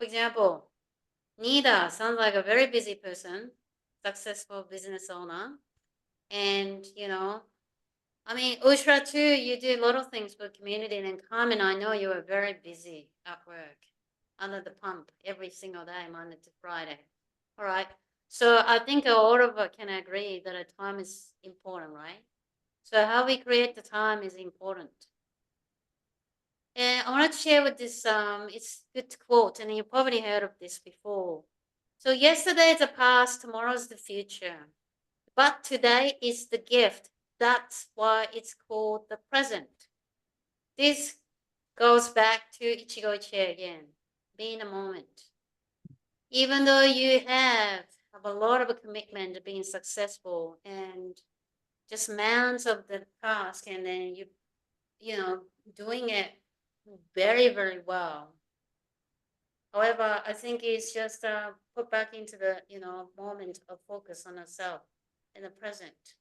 example, Nida sounds like a very busy person, successful business owner. And you know, I mean, Ushra too, you do a lot of things for community, and Carmen, I know you are very busy at work, under the pump every single day, Monday to Friday. All right. So I think all of us can agree that a time is important, right? So how we create the time is important. And I wanted to share with this, it's a good quote, and you probably heard of this before. So yesterday is the past, tomorrow's the future. But today is the gift. That's why it's called the present. This goes back to Ichigai again. Be in the moment. Even though you have a lot of a commitment to being successful and just mounds of the task, and then you know, doing it very, very well. However, I think it's just put back into the, moment of focus on yourself in the present.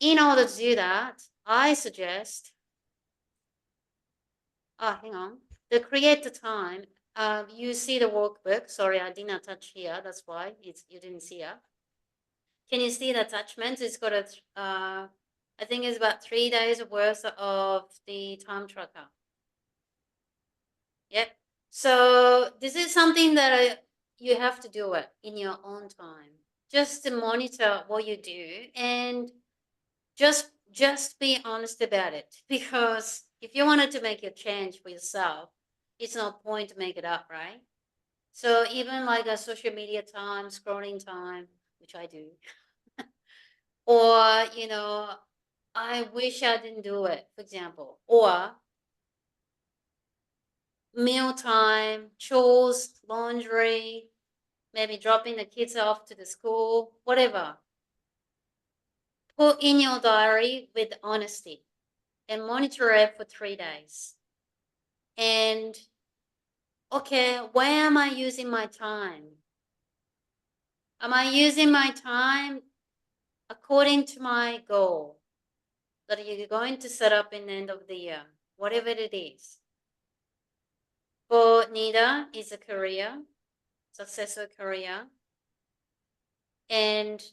In order to do that, I suggest, hang on, to create the time. You see the workbook. Sorry, I did not touch here. That's why you didn't see it. Can you see the attachment? It's got I think it's about 3 days worth of the time tracker. Yep. So this is something that you have to do it in your own time. Just to monitor what you do and just be honest about it, because if you wanted to make a change for yourself, it's no point to make it up, right? So even like a social media time, scrolling time, which I do, or I wish I didn't do it, for example, or meal time, chores, laundry, maybe dropping the kids off to the school, whatever. Put in your diary with honesty and monitor it for 3 days. And okay, where am I using my time? Am I using my time according to my goal that you're going to set up in the end of the year, whatever it is? For Nida, is a career, successful career. And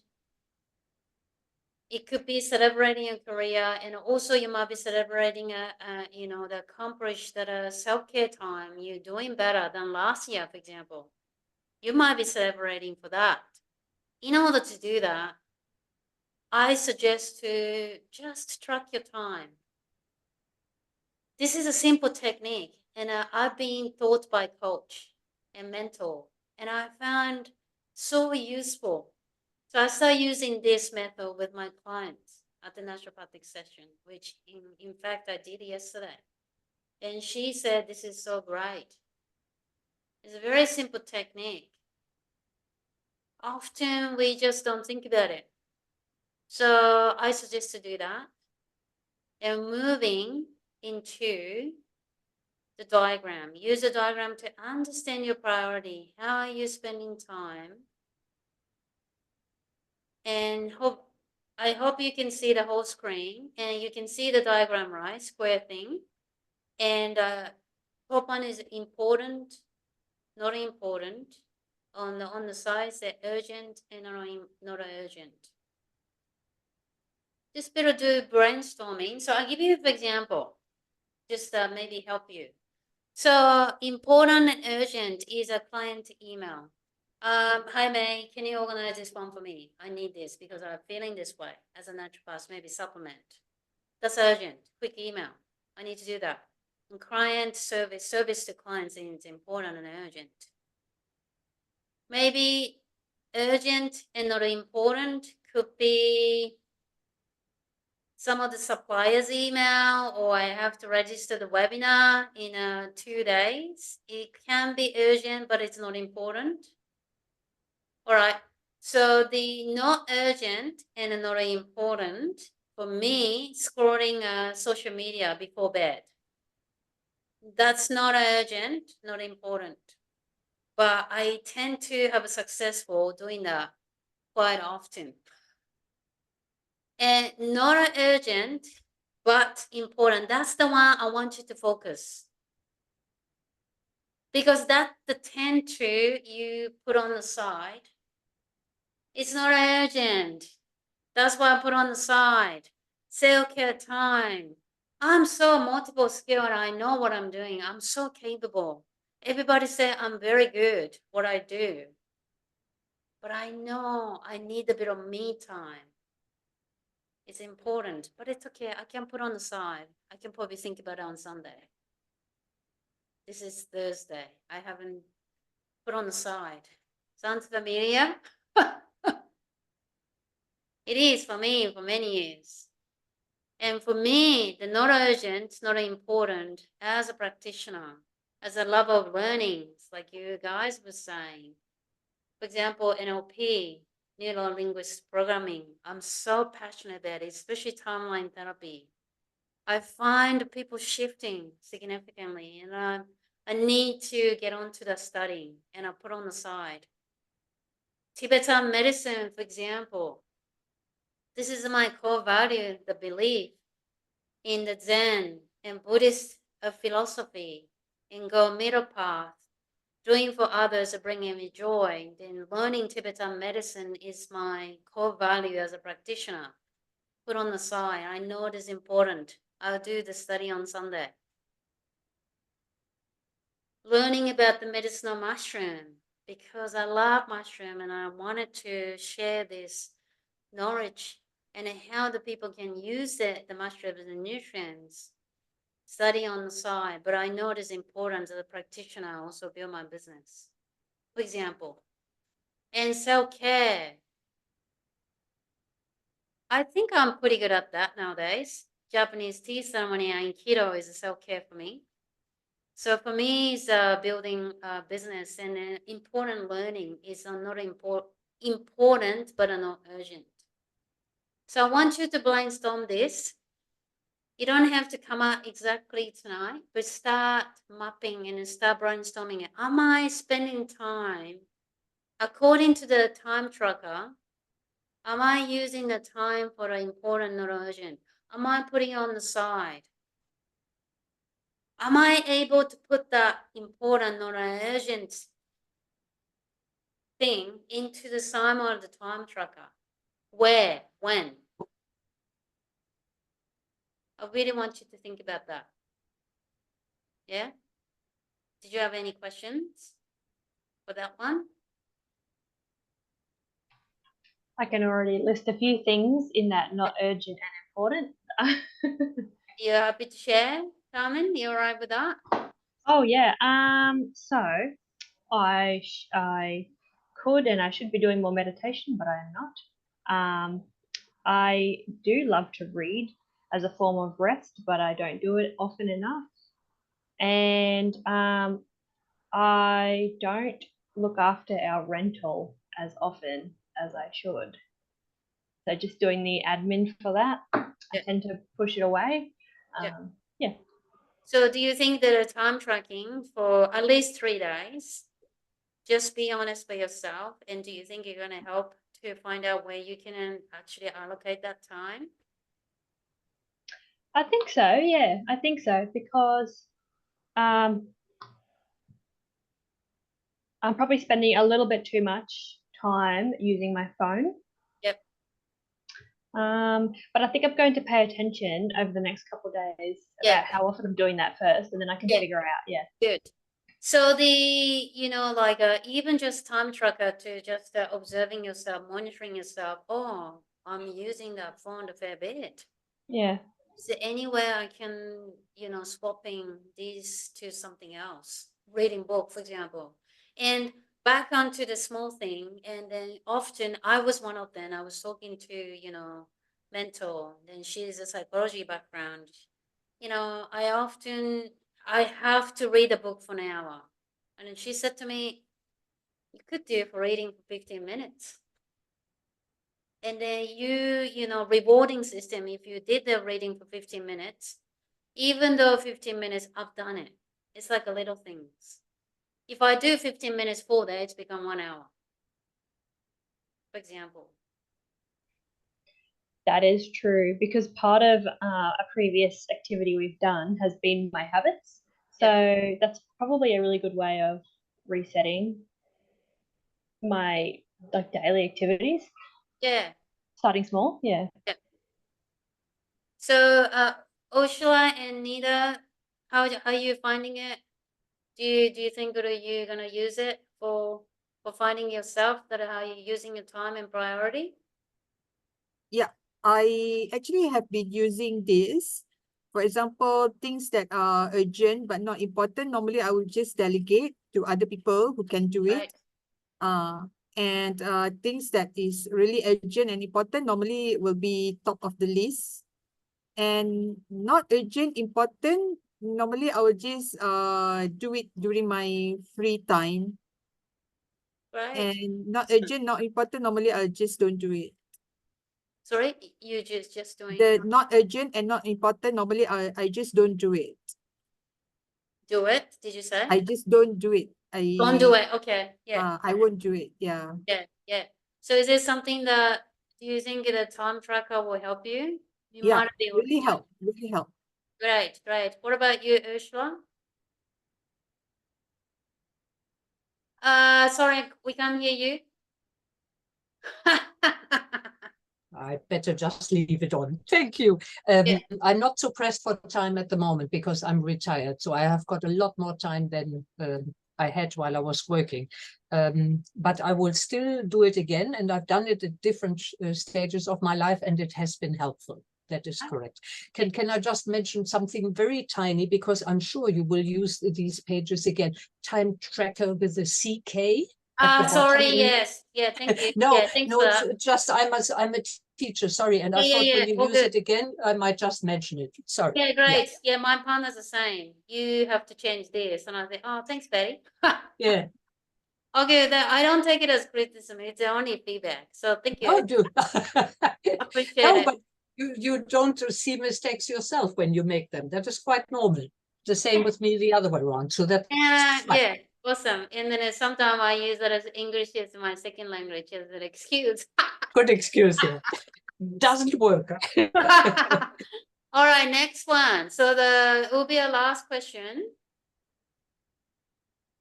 it could be celebrating a career, and also you might be celebrating the accomplished that a self-care time, you're doing better than last year, for example. You might be celebrating for that. In order to do that, I suggest to just track your time. This is a simple technique, and I've been taught by coach and mentor, and I found so useful. So I started using this method with my clients at the naturopathic session, which in fact I did yesterday. And she said, this is so great. It's a very simple technique. Often we just don't think about it. So I suggest to do that. And moving into the diagram. Use the diagram to understand your priority. How are you spending time? And I hope you can see the whole screen and you can see the diagram, right? Square thing. And top one is important, not important. On the side, say urgent and not urgent. Just better do brainstorming. So I'll give you an example, just maybe help you. So important and urgent is a client email. Hi May, can you organize this one for me? I need this because I'm feeling this way as a naturopath, maybe supplement. That's urgent, quick email. I need to do that. And client service to clients is important and urgent. Maybe urgent and not important could be some of the suppliers email, or I have to register the webinar in 2 days. It can be urgent, but it's not important. All right. So the not urgent and not important for me, scrolling social media before bed. That's not urgent, not important. But I tend to have a successful doing that quite often. And not urgent, but important. That's the one I want you to focus. Because that the tend to you put on the side. It's not urgent. That's why I put on the side. Self-care time. I'm so multiple skilled. I know what I'm doing. I'm so capable. Everybody say I'm very good what I do. But I know I need a bit of me time. It's important, but it's okay. I can put on the side. I can probably think about it on Sunday. This is Thursday. I haven't put on the side. Sounds familiar? It is for me for many years. And for me, the not urgent, not important as a practitioner, as a lover of learning, like you guys were saying. For example, NLP, neuro linguistic programming. I'm so passionate about it, especially timeline therapy. I find people shifting significantly, and I need to get onto the studying, and I put on the side. Tibetan medicine, for example. This is my core value, the belief in the Zen and Buddhist philosophy, and go middle path, doing for others, bringing me joy. Then learning Tibetan medicine is my core value as a practitioner. Put on the side. I know it is important. I'll do the study on Sunday. Learning about the medicinal mushroom, because I love mushroom and I wanted to share this knowledge and how the people can use the mushrooms and nutrients. Study on the side, but I know it is important as a practitioner. I also build my business, for example. And self-care. I think I'm pretty good at that nowadays. Japanese tea ceremony and keto is self-care for me. So for me, it's building a business, and important learning is not important, but not urgent. So I want you to brainstorm this. You don't have to come out exactly tonight, but start mapping and start brainstorming it. Am I spending time according to the time tracker? Am I using the time for the important, not urgent? Am I putting it on the side? Am I able to put that important, not urgent thing into the side of the time tracker? Where? When? I really want you to think about that. Yeah? Did you have any questions for that one? I can already list a few things in that not urgent and important. You happy to share, Carmen? You all right with that? Oh yeah. So I could and I should be doing more meditation, but I am not. I do love to read as a form of rest, but I don't do it often enough. And I don't look after our rental as often as I should. So just doing the admin for that, I Yeah. tend to push it away. Yeah. Yeah. So do you think that a time tracking for at least 3 days, just be honest with yourself, and do you think you're going to help to find out where you can actually allocate that time? I think so. Yeah, I think so because I'm probably spending a little bit too much time using my phone. Yep. But I think I'm going to pay attention over the next couple of days Yeah. about how often I'm doing that first, and then I can Yeah. figure out. Yeah. Good. So the, you know, like even just time tracker to just observing yourself, monitoring yourself. Oh, I'm using that phone a fair bit. Yeah. Is there any way I can, you know, swapping these to something else? Reading book, for example. And back onto the small thing, and then often I was one of them. I was talking to, you know, mentor, and she's a psychology background. You know, I have to read a book for an hour. And then she said to me, you could do it for reading for 15 minutes. And then you know, rewarding system, if you did the reading for 15 minutes, even though 15 minutes, I've done it. It's like a little things. If I do 15 minutes 4 days, it's become 1 hour, for example. That is true because part of a previous activity we've done has been my habits. So that's probably a really good way of resetting my like daily activities. Yeah. Starting small. Yeah. So, Ursula and Nita, how are you finding it? Do you think that you're gonna use it for finding yourself, that how you're using your time and priority? Yeah, I actually have been using this. For example, things that are urgent but not important, normally I will just delegate to other people who can do it. Right. And things that is really urgent and important normally will be top of the list. And not urgent, important, normally I will just do it during my free time. Right. And not urgent, not important, normally I just don't do it. Sorry, you just doing The not urgent and not important, normally I just don't do it. do it, did you say? I just don't do it. Don't do it. Okay. Yeah. I won't do it. Yeah. Yeah. So is there something that do you think the time tracker will help you? You Yeah, might be really help. Really help. Great, great. What about you, Ursula? Sorry, we can't hear you. I better just leave it on. Thank you. Yeah. I'm not so pressed for time at the moment because I'm retired. So I have got a lot more time than I had while I was working. But I will still do it again. And I've done it at different stages of my life, and it has been helpful. That is correct. Can I just mention something very tiny, because I'm sure you will use these pages again. Time tracker with the CK. Sorry, yes. Yeah, thank you. No, Yeah, thanks no, for it's that. just I'm a teacher, sorry, and I Yeah, thought when you all use good. it again, I might just mention it. Sorry. Yeah, great. Yeah, my partner's the same. You have to change this. And I think, oh, thanks, Betty. Yeah. Okay, that I don't take it as criticism. It's only feedback. So thank you. Oh, do. Appreciate No, it. but you don't see mistakes yourself when you make them. That is quite normal. The same with me the other way around. So that's fine. Yeah, awesome. And then sometimes I use that as English as my second language as an excuse. Good excuse, yeah. Doesn't work. All right, next one. So it will be a last question.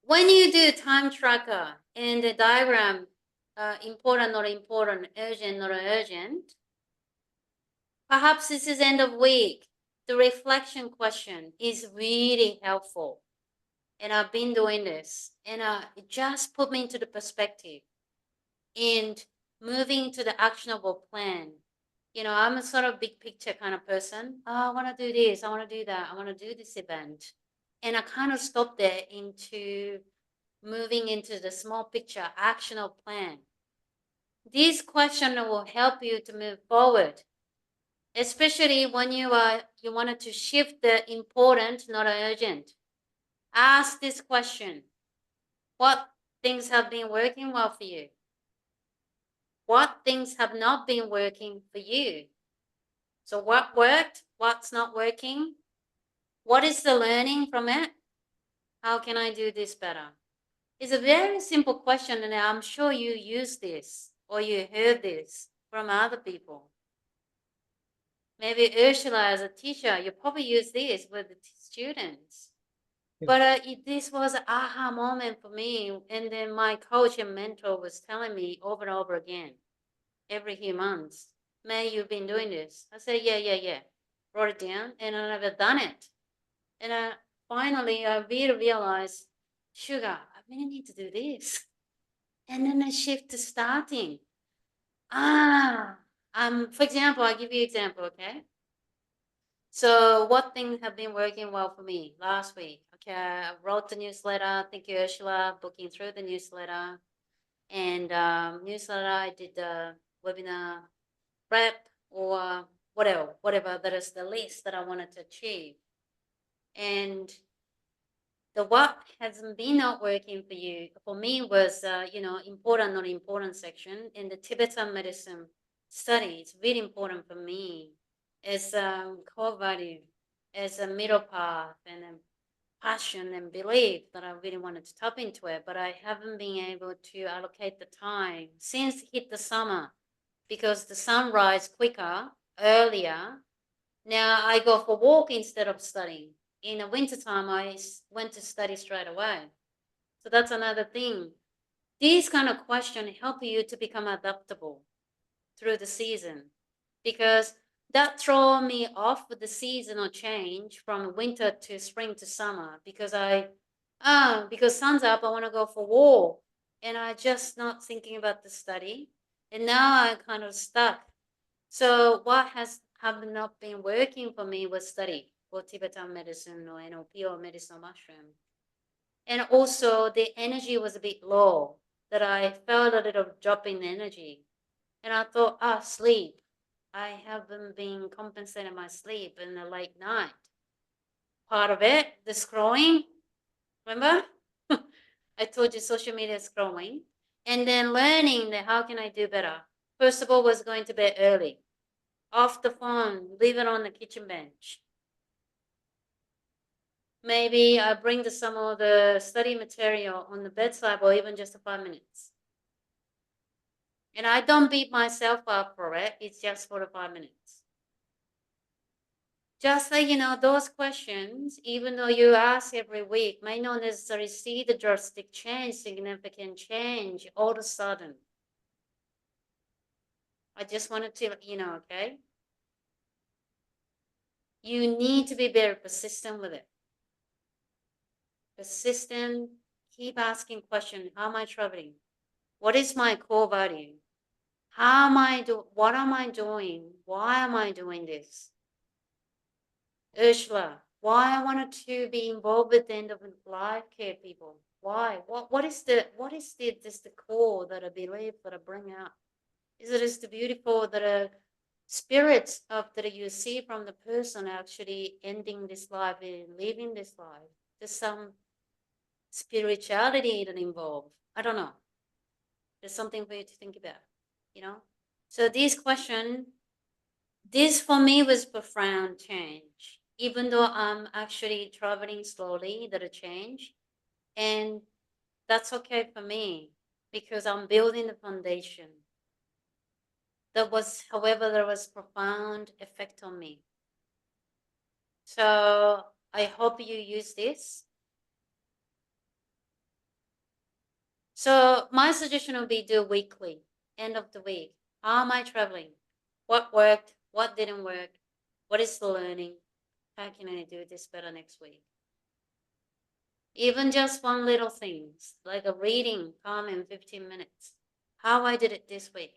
When you do time tracker and the diagram, important, not important, urgent, not urgent, perhaps this is end of week. The reflection question is really helpful. And I've been doing this, and it just put me into the perspective and moving to the actionable plan. You know, I'm a sort of big picture kind of person. Oh, I want to do this, I want to do that, I want to do this event. And I kind of stopped there into moving into the small picture actionable plan. This question will help you to move forward, especially when you wanted to shift the important, not urgent. Ask this question. What things have been working well for you? what things have not been working for you. So what worked, what's not working, what is the learning from it? How can I do this better? It's a very simple question, and I'm sure you use this or you heard this from other people. Maybe Ursula, as a teacher, you probably use this with the students. Yeah. But this was an aha moment for me. And then my coach and mentor was telling me over and over again, every few months, May, you've been doing this. I said, yeah. Wrote it down, and I never done it. And finally, I really realized, sugar, I really need to do this. And then I shift to starting. For example, I'll give you an example, okay? So what things have been working well for me last week? Okay, I wrote the newsletter. Thank you, Ursula, booking through the newsletter. And newsletter, I did the webinar prep or whatever that is the list that I wanted to achieve. And the what hasn't been not working for you, for me was, important, not important section in the Tibetan medicine study. It's really important for me as a core value, as a middle path and a passion and belief that I really wanted to tap into it, but I haven't been able to allocate the time since hit the summer because the sun rise quicker, earlier. Now I go for walk instead of studying. In the wintertime, I went to study straight away. So that's another thing. These kind of questions help you to become adaptable through the season because that throw me off with the seasonal change from winter to spring to summer because because sun's up, I want to go for walk and I just not thinking about the study. And now I kind of stuck. So what have not been working for me was study for Tibetan medicine or NLP or medicinal mushroom. And also the energy was a bit low, that I felt a little drop in energy. And I thought, sleep. I haven't been compensating my sleep in the late night. Part of it, the scrolling, remember? I told you social media is scrolling. And then learning that how can I do better? First of all, was going to bed early. Off the phone, leave it on the kitchen bench. Maybe I bring some of the study material on the bedside or even just 5 minutes. And I don't beat myself up for it. It's just for the 5 minutes. Just like, those questions, even though you ask every week, may not necessarily see the drastic change, significant change all of a sudden. I just wanted to, okay? You need to be very persistent with it. Persistent, keep asking questions. How am I traveling? What is my core value? What am I doing? Why am I doing this? Ursula, why I wanted to be involved with the end of life care people. Why? What is the core that I believe that I bring out? Is it just the beautiful that a spirits of that you see from the person actually ending this life and living this life? There's some spirituality that involved. I don't know. There's something for you to think about, So this for me was profound change. Even though I'm actually traveling slowly, that a change. And that's okay for me because I'm building the foundation. However, there was profound effect on me. So I hope you use this. So my suggestion would be do weekly, end of the week. How am I traveling? What worked? What didn't work? What is the learning? How can I do this better next week? Even just one little things, like a reading calm in 15 minutes. How I did it this week.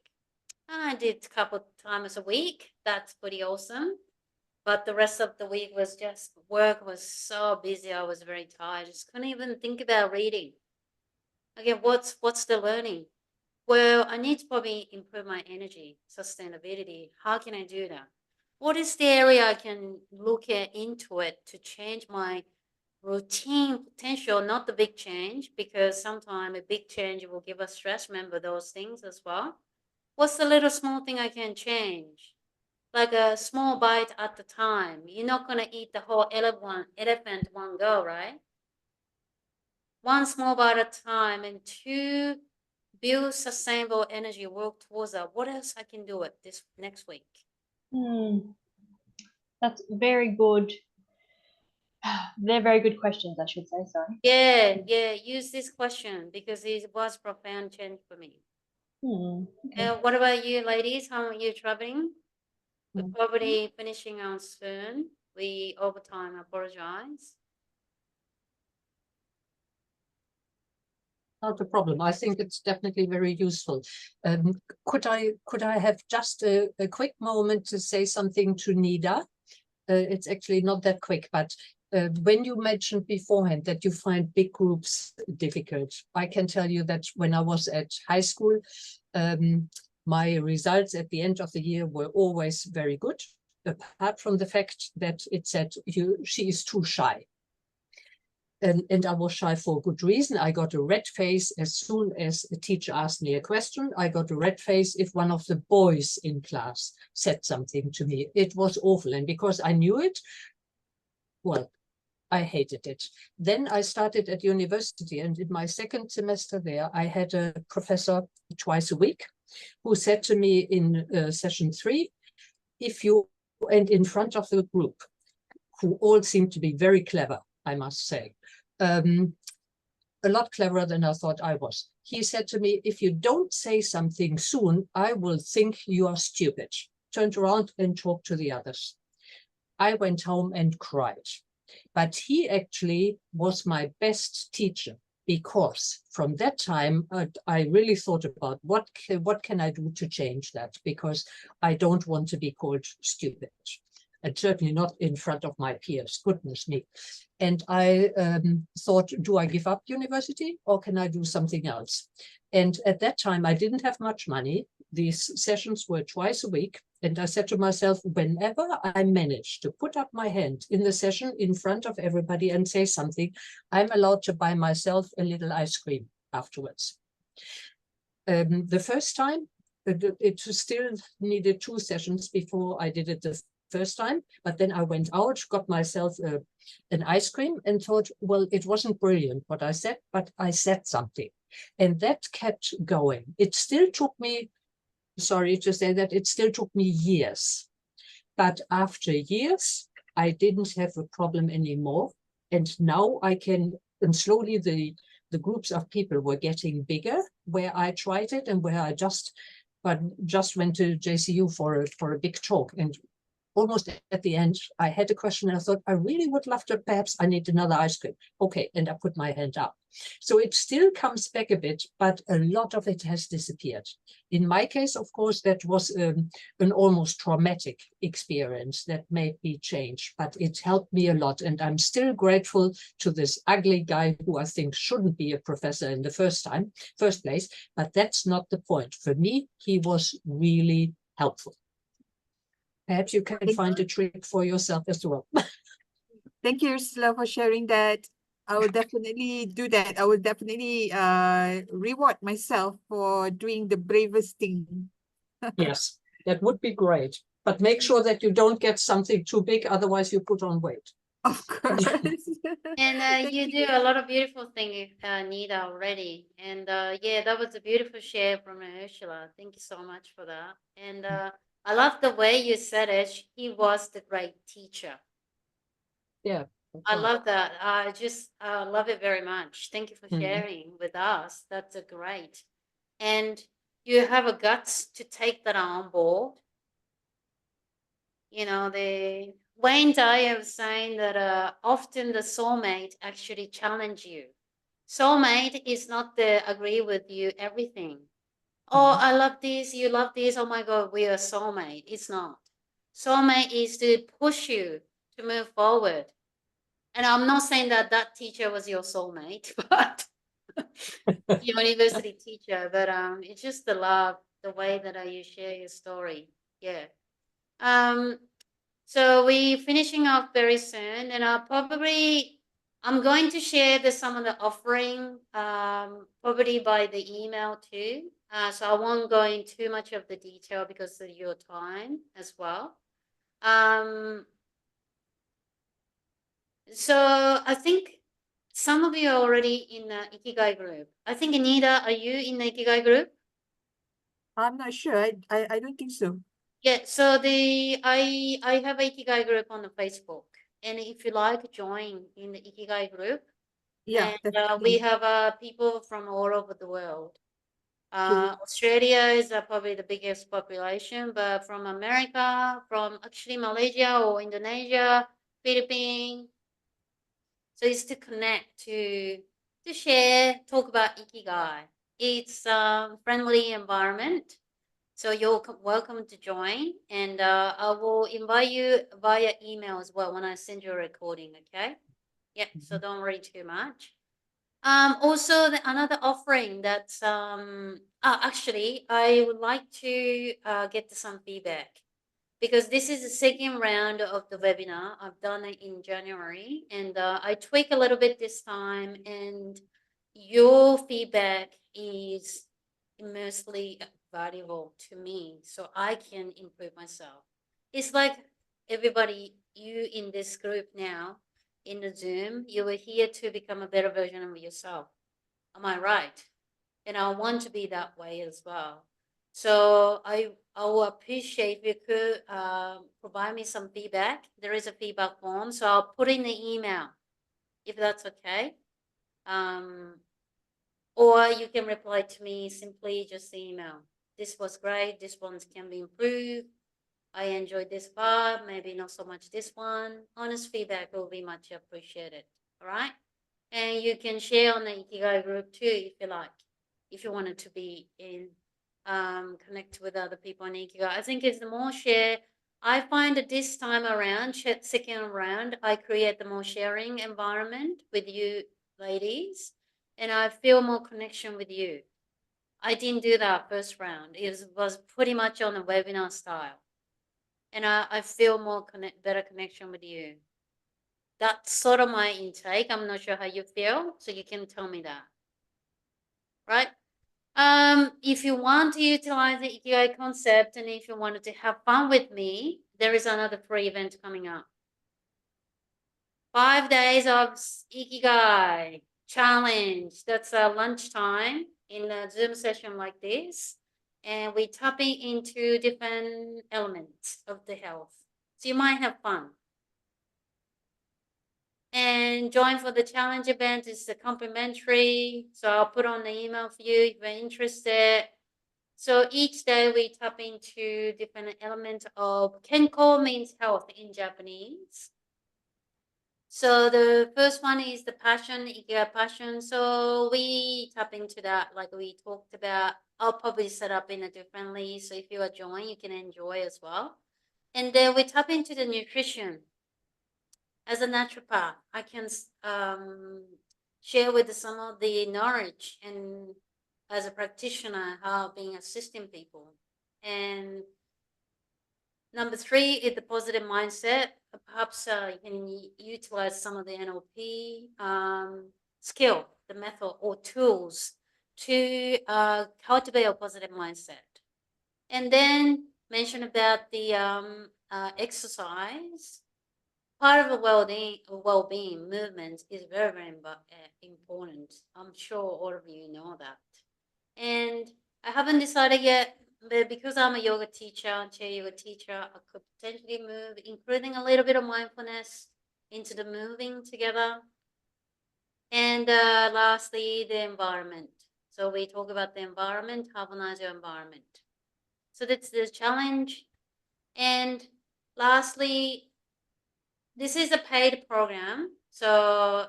I did a couple times a week. That's pretty awesome. But the rest of the week was just work was so busy. I was very tired. Just couldn't even think about reading. Again, what's the learning? Well, I need to probably improve my energy, sustainability. How can I do that? What is the area I can look at into it to change my routine potential, not the big change, because sometimes a big change will give us stress. Remember those things as well. what's the little small thing I can change? Like a small bite at a time. You're not going to eat the whole elephant one go, right? One small bite at a time, and two, build sustainable energy, work towards that. What else I can do it this next week? That's very good. They're very good questions, I should say, sorry. Yeah, use this question because it was profound change for me. Okay. What about you, ladies? How are you traveling? We're Mm. probably finishing on soon. We overtime apologize. Not a problem. I think it's definitely very useful. Could I have just a quick moment to say something to Nida? It's actually not that quick, but when you mentioned beforehand that you find big groups difficult, I can tell you that when I was at high school, my results at the end of the year were always very good, apart from the fact that it said she is too shy. And I was shy for a good reason. I got a red face as soon as a teacher asked me a question. I got a red face if one of the boys in class said something to me. It was awful. And because I knew it, well, I hated it. Then I started at university, and in my second semester there, I had a professor twice a week who said to me in session 3, if you, and in front of the group, who all seemed to be very clever, I must say, a lot cleverer than I thought I was. He said to me, if you don't say something soon, I will think you are stupid. Turned around and talked to the others. I went home and cried. But he actually was my best teacher, because from that time, I really thought about what can I do to change that, because I don't want to be called stupid. And certainly not in front of my peers, goodness me. And I thought, do I give up university or can I do something else? And at that time, I didn't have much money. These sessions were twice a week. And I said to myself, whenever I manage to put up my hand in the session in front of everybody and say something, I'm allowed to buy myself a little ice cream afterwards. The first time, it still needed 2 sessions before I did it the first time, but then I went out, got myself an ice cream and thought, well, it wasn't brilliant what I said, but I said something. And that kept going. It still took me, sorry to say that, it still took me years. But after years, I didn't have a problem anymore. And now I can, and slowly the groups of people were getting bigger where I tried it and where I just went to JCU for a big talk. And almost at the end, I had a question and I thought, I really would love to, perhaps I need another ice cream. Okay, and I put my hand up. So it still comes back a bit, but a lot of it has disappeared. In my case, of course, that was an almost traumatic experience that made me change, but it helped me a lot. And I'm still grateful to this ugly guy who I think shouldn't be a professor in the first place, but that's not the point. For me, he was really helpful. Perhaps you can find a trick for yourself as well. Thank you, Ursula, for sharing that. I will definitely do that. I will definitely reward myself for doing the bravest thing. Yes, that would be great. But make sure that you don't get something too big, otherwise you put on weight. Of course. And Thank you do a lot of beautiful things, Nita, already. And yeah, that was a beautiful share from Ursula. Thank you so much for that. And I love the way you said it. He was the great teacher. Yeah. I love that. I just love it very much. Thank you for Mhm. sharing with us. That's a great. And you have a guts to take that on board. You know, the Wayne Dyer was saying that often the soulmate actually challenge you. Soulmate is not the agree with you everything. Oh, I love this, you love this. Oh my God, we are soulmate. It's not. Soulmate is to push you to move forward. And I'm not saying that that teacher was your soulmate, but university teacher. But it's just the love, the way that you share your story. Yeah. So we finishing off very soon, and I'll probably I'm going to share some of the offering, probably by the email too. So I won't go into too much of the detail because of your time as well. So I think some of you are already in the Ikigai group. I think Anita, are you in the Ikigai group? I'm not sure. I don't think so. Yeah, so I have a Ikigai group on the Facebook, and if you like, join in the Ikigai group. Yeah, And we definitely. have people from all over the world. Okay. Australia is probably the biggest population, but from America, from actually Malaysia or Indonesia, Philippines. So it's to connect, to share, talk about Ikigai. It's a friendly environment. So you're welcome to join, and I will invite you via email as well when I send you a recording. Okay? Yeah. So don't worry too much. Also, another offering that's actually I would like to get some feedback because this is the second round of the webinar. I've done it in January, and I tweak a little bit this time, and your feedback is immensely valuable to me, so I can improve myself. It's like everybody, you in this group now, in the Zoom, you were here to become a better version of yourself. Am I right? And I want to be that way as well. So I will appreciate if you could provide me some feedback. There is a feedback form, so I'll put in the email if that's okay. Or you can reply to me simply just the email. This was great. This one can be improved. I enjoyed this part. Maybe not so much this one. Honest feedback will be much appreciated. All right. And you can share on the Ikigai group too if you like, if you wanted to be in, connect with other people on Ikigai. I think it's the more share. I find that this time around, second round, I create the more sharing environment with you ladies, and I feel more connection with you. I didn't do that first round. It was pretty much on a webinar style, and I feel more better connection with you. That's sort of my intake. I'm not sure how you feel, so you can tell me that. Right? If you want to utilize the Ikigai concept and if you wanted to have fun with me, there is another free event coming up. 5 days of Ikigai challenge. That's a lunchtime in a Zoom session like this. And we're tapping into different elements of the health. So you might have fun. And join for the challenge event is complimentary. So I'll put on the email for you if you're interested. So each day we tap into different elements of Kenko means health in Japanese. So the first one is the passion, Ikigai passion. So we tap into that like we talked about. I'll probably set up in a differently. So if you are joining, you can enjoy as well. And then we tap into the nutrition. As a naturopath, I can share with some of the knowledge and as a practitioner how being assisting people. And number 3 is the positive mindset. Perhaps you can utilize some of the NLP skill, the method or tools to cultivate a positive mindset. And then mention about the exercise. Part of a well-being movement is very, very important. I'm sure all of you know that. And I haven't decided yet, but because I'm a yoga teacher, chair yoga teacher, I could potentially move, including a little bit of mindfulness into the moving together. And lastly, the environment. So we talk about the environment, harmonize your environment. So that's the challenge. And lastly, this is a paid program. So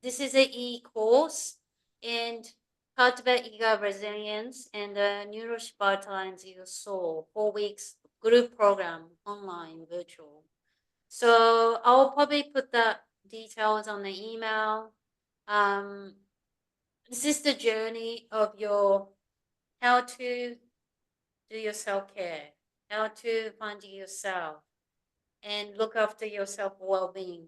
this is an e-course and cultivate Ikigai resilience and neurospartalize your soul. 4 weeks group program, online, virtual. So I'll probably put the details on the email. This is the journey of your how to do your self-care, how to find yourself and look after your self well-being.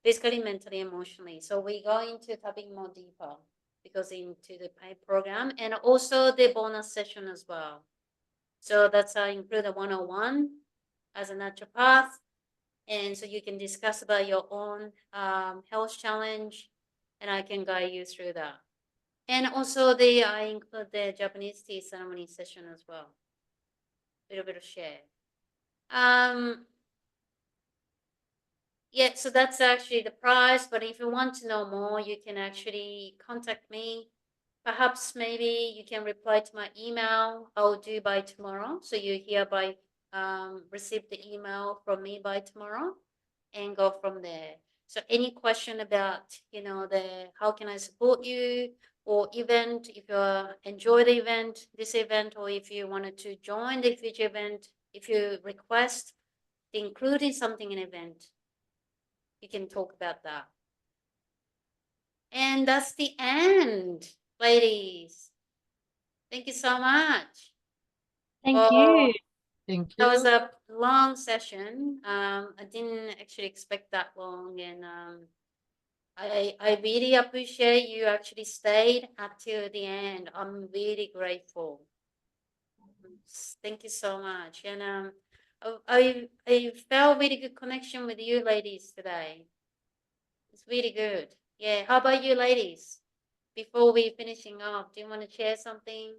physically, mentally, emotionally. So we go into tapping more deeper because into the paid program and also the bonus session as well. So that's include a 101 as a naturopath. And so you can discuss about your own health challenge and I can guide you through that. And also I include the Japanese tea ceremony session as well. Little bit of share. Yeah, so that's actually the price, but if you want to know more, you can actually contact me. Perhaps maybe you can reply to my email. I'll do by tomorrow. So you hereby receive the email from me by tomorrow and go from there. So any question about, the how can I support you or event, if you enjoy the event, this event, or if you wanted to join the future event, if you request including something in event, you can talk about that. And that's the end, ladies. Thank you so much. Thank Well, you. Thank that was you. a long session. I didn't actually expect that long, and I really appreciate you actually stayed until the end. I'm really grateful. Thank you so much. And I felt really good connection with you ladies today. It's really good. Yeah. How about you ladies? Before we finishing off, do you want to share something?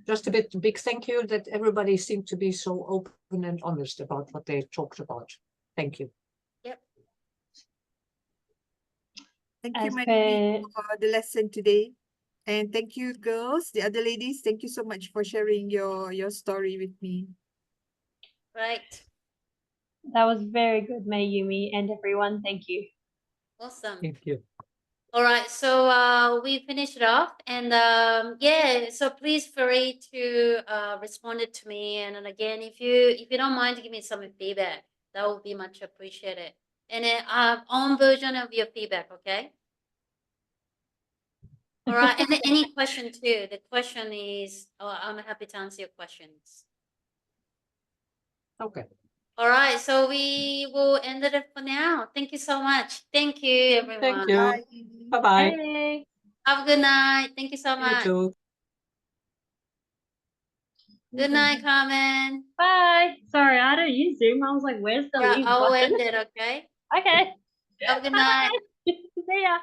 Just a big thank you that everybody seemed to be so open and honest about what they talked about. Thank you. Yep. Thank As you, Mandy, per for the lesson today. And thank you, girls, the other ladies. Thank you so much for sharing your story with me. Right. that was very good, Mayumi, and everyone. Thank you. Awesome. Thank you. All right, so we finished it off, and yeah, so please feel free to respond it to me, and then again, if you don't mind, to give me some feedback, that would be much appreciated, and then own version of your feedback, okay? All right, and then any question too. The question is, I'm happy to answer your questions. Okay. All right, so we will end it for now. Thank you so much. Thank you, everyone. Thank you. Bye-bye. Hey. Have a good night. Thank you so You much. too. Good night, Carmen. Bye. Sorry, I don't use Zoom. I was like, where's the Yeah, leave I'll button? end it, okay? Okay. Have a good night. See ya.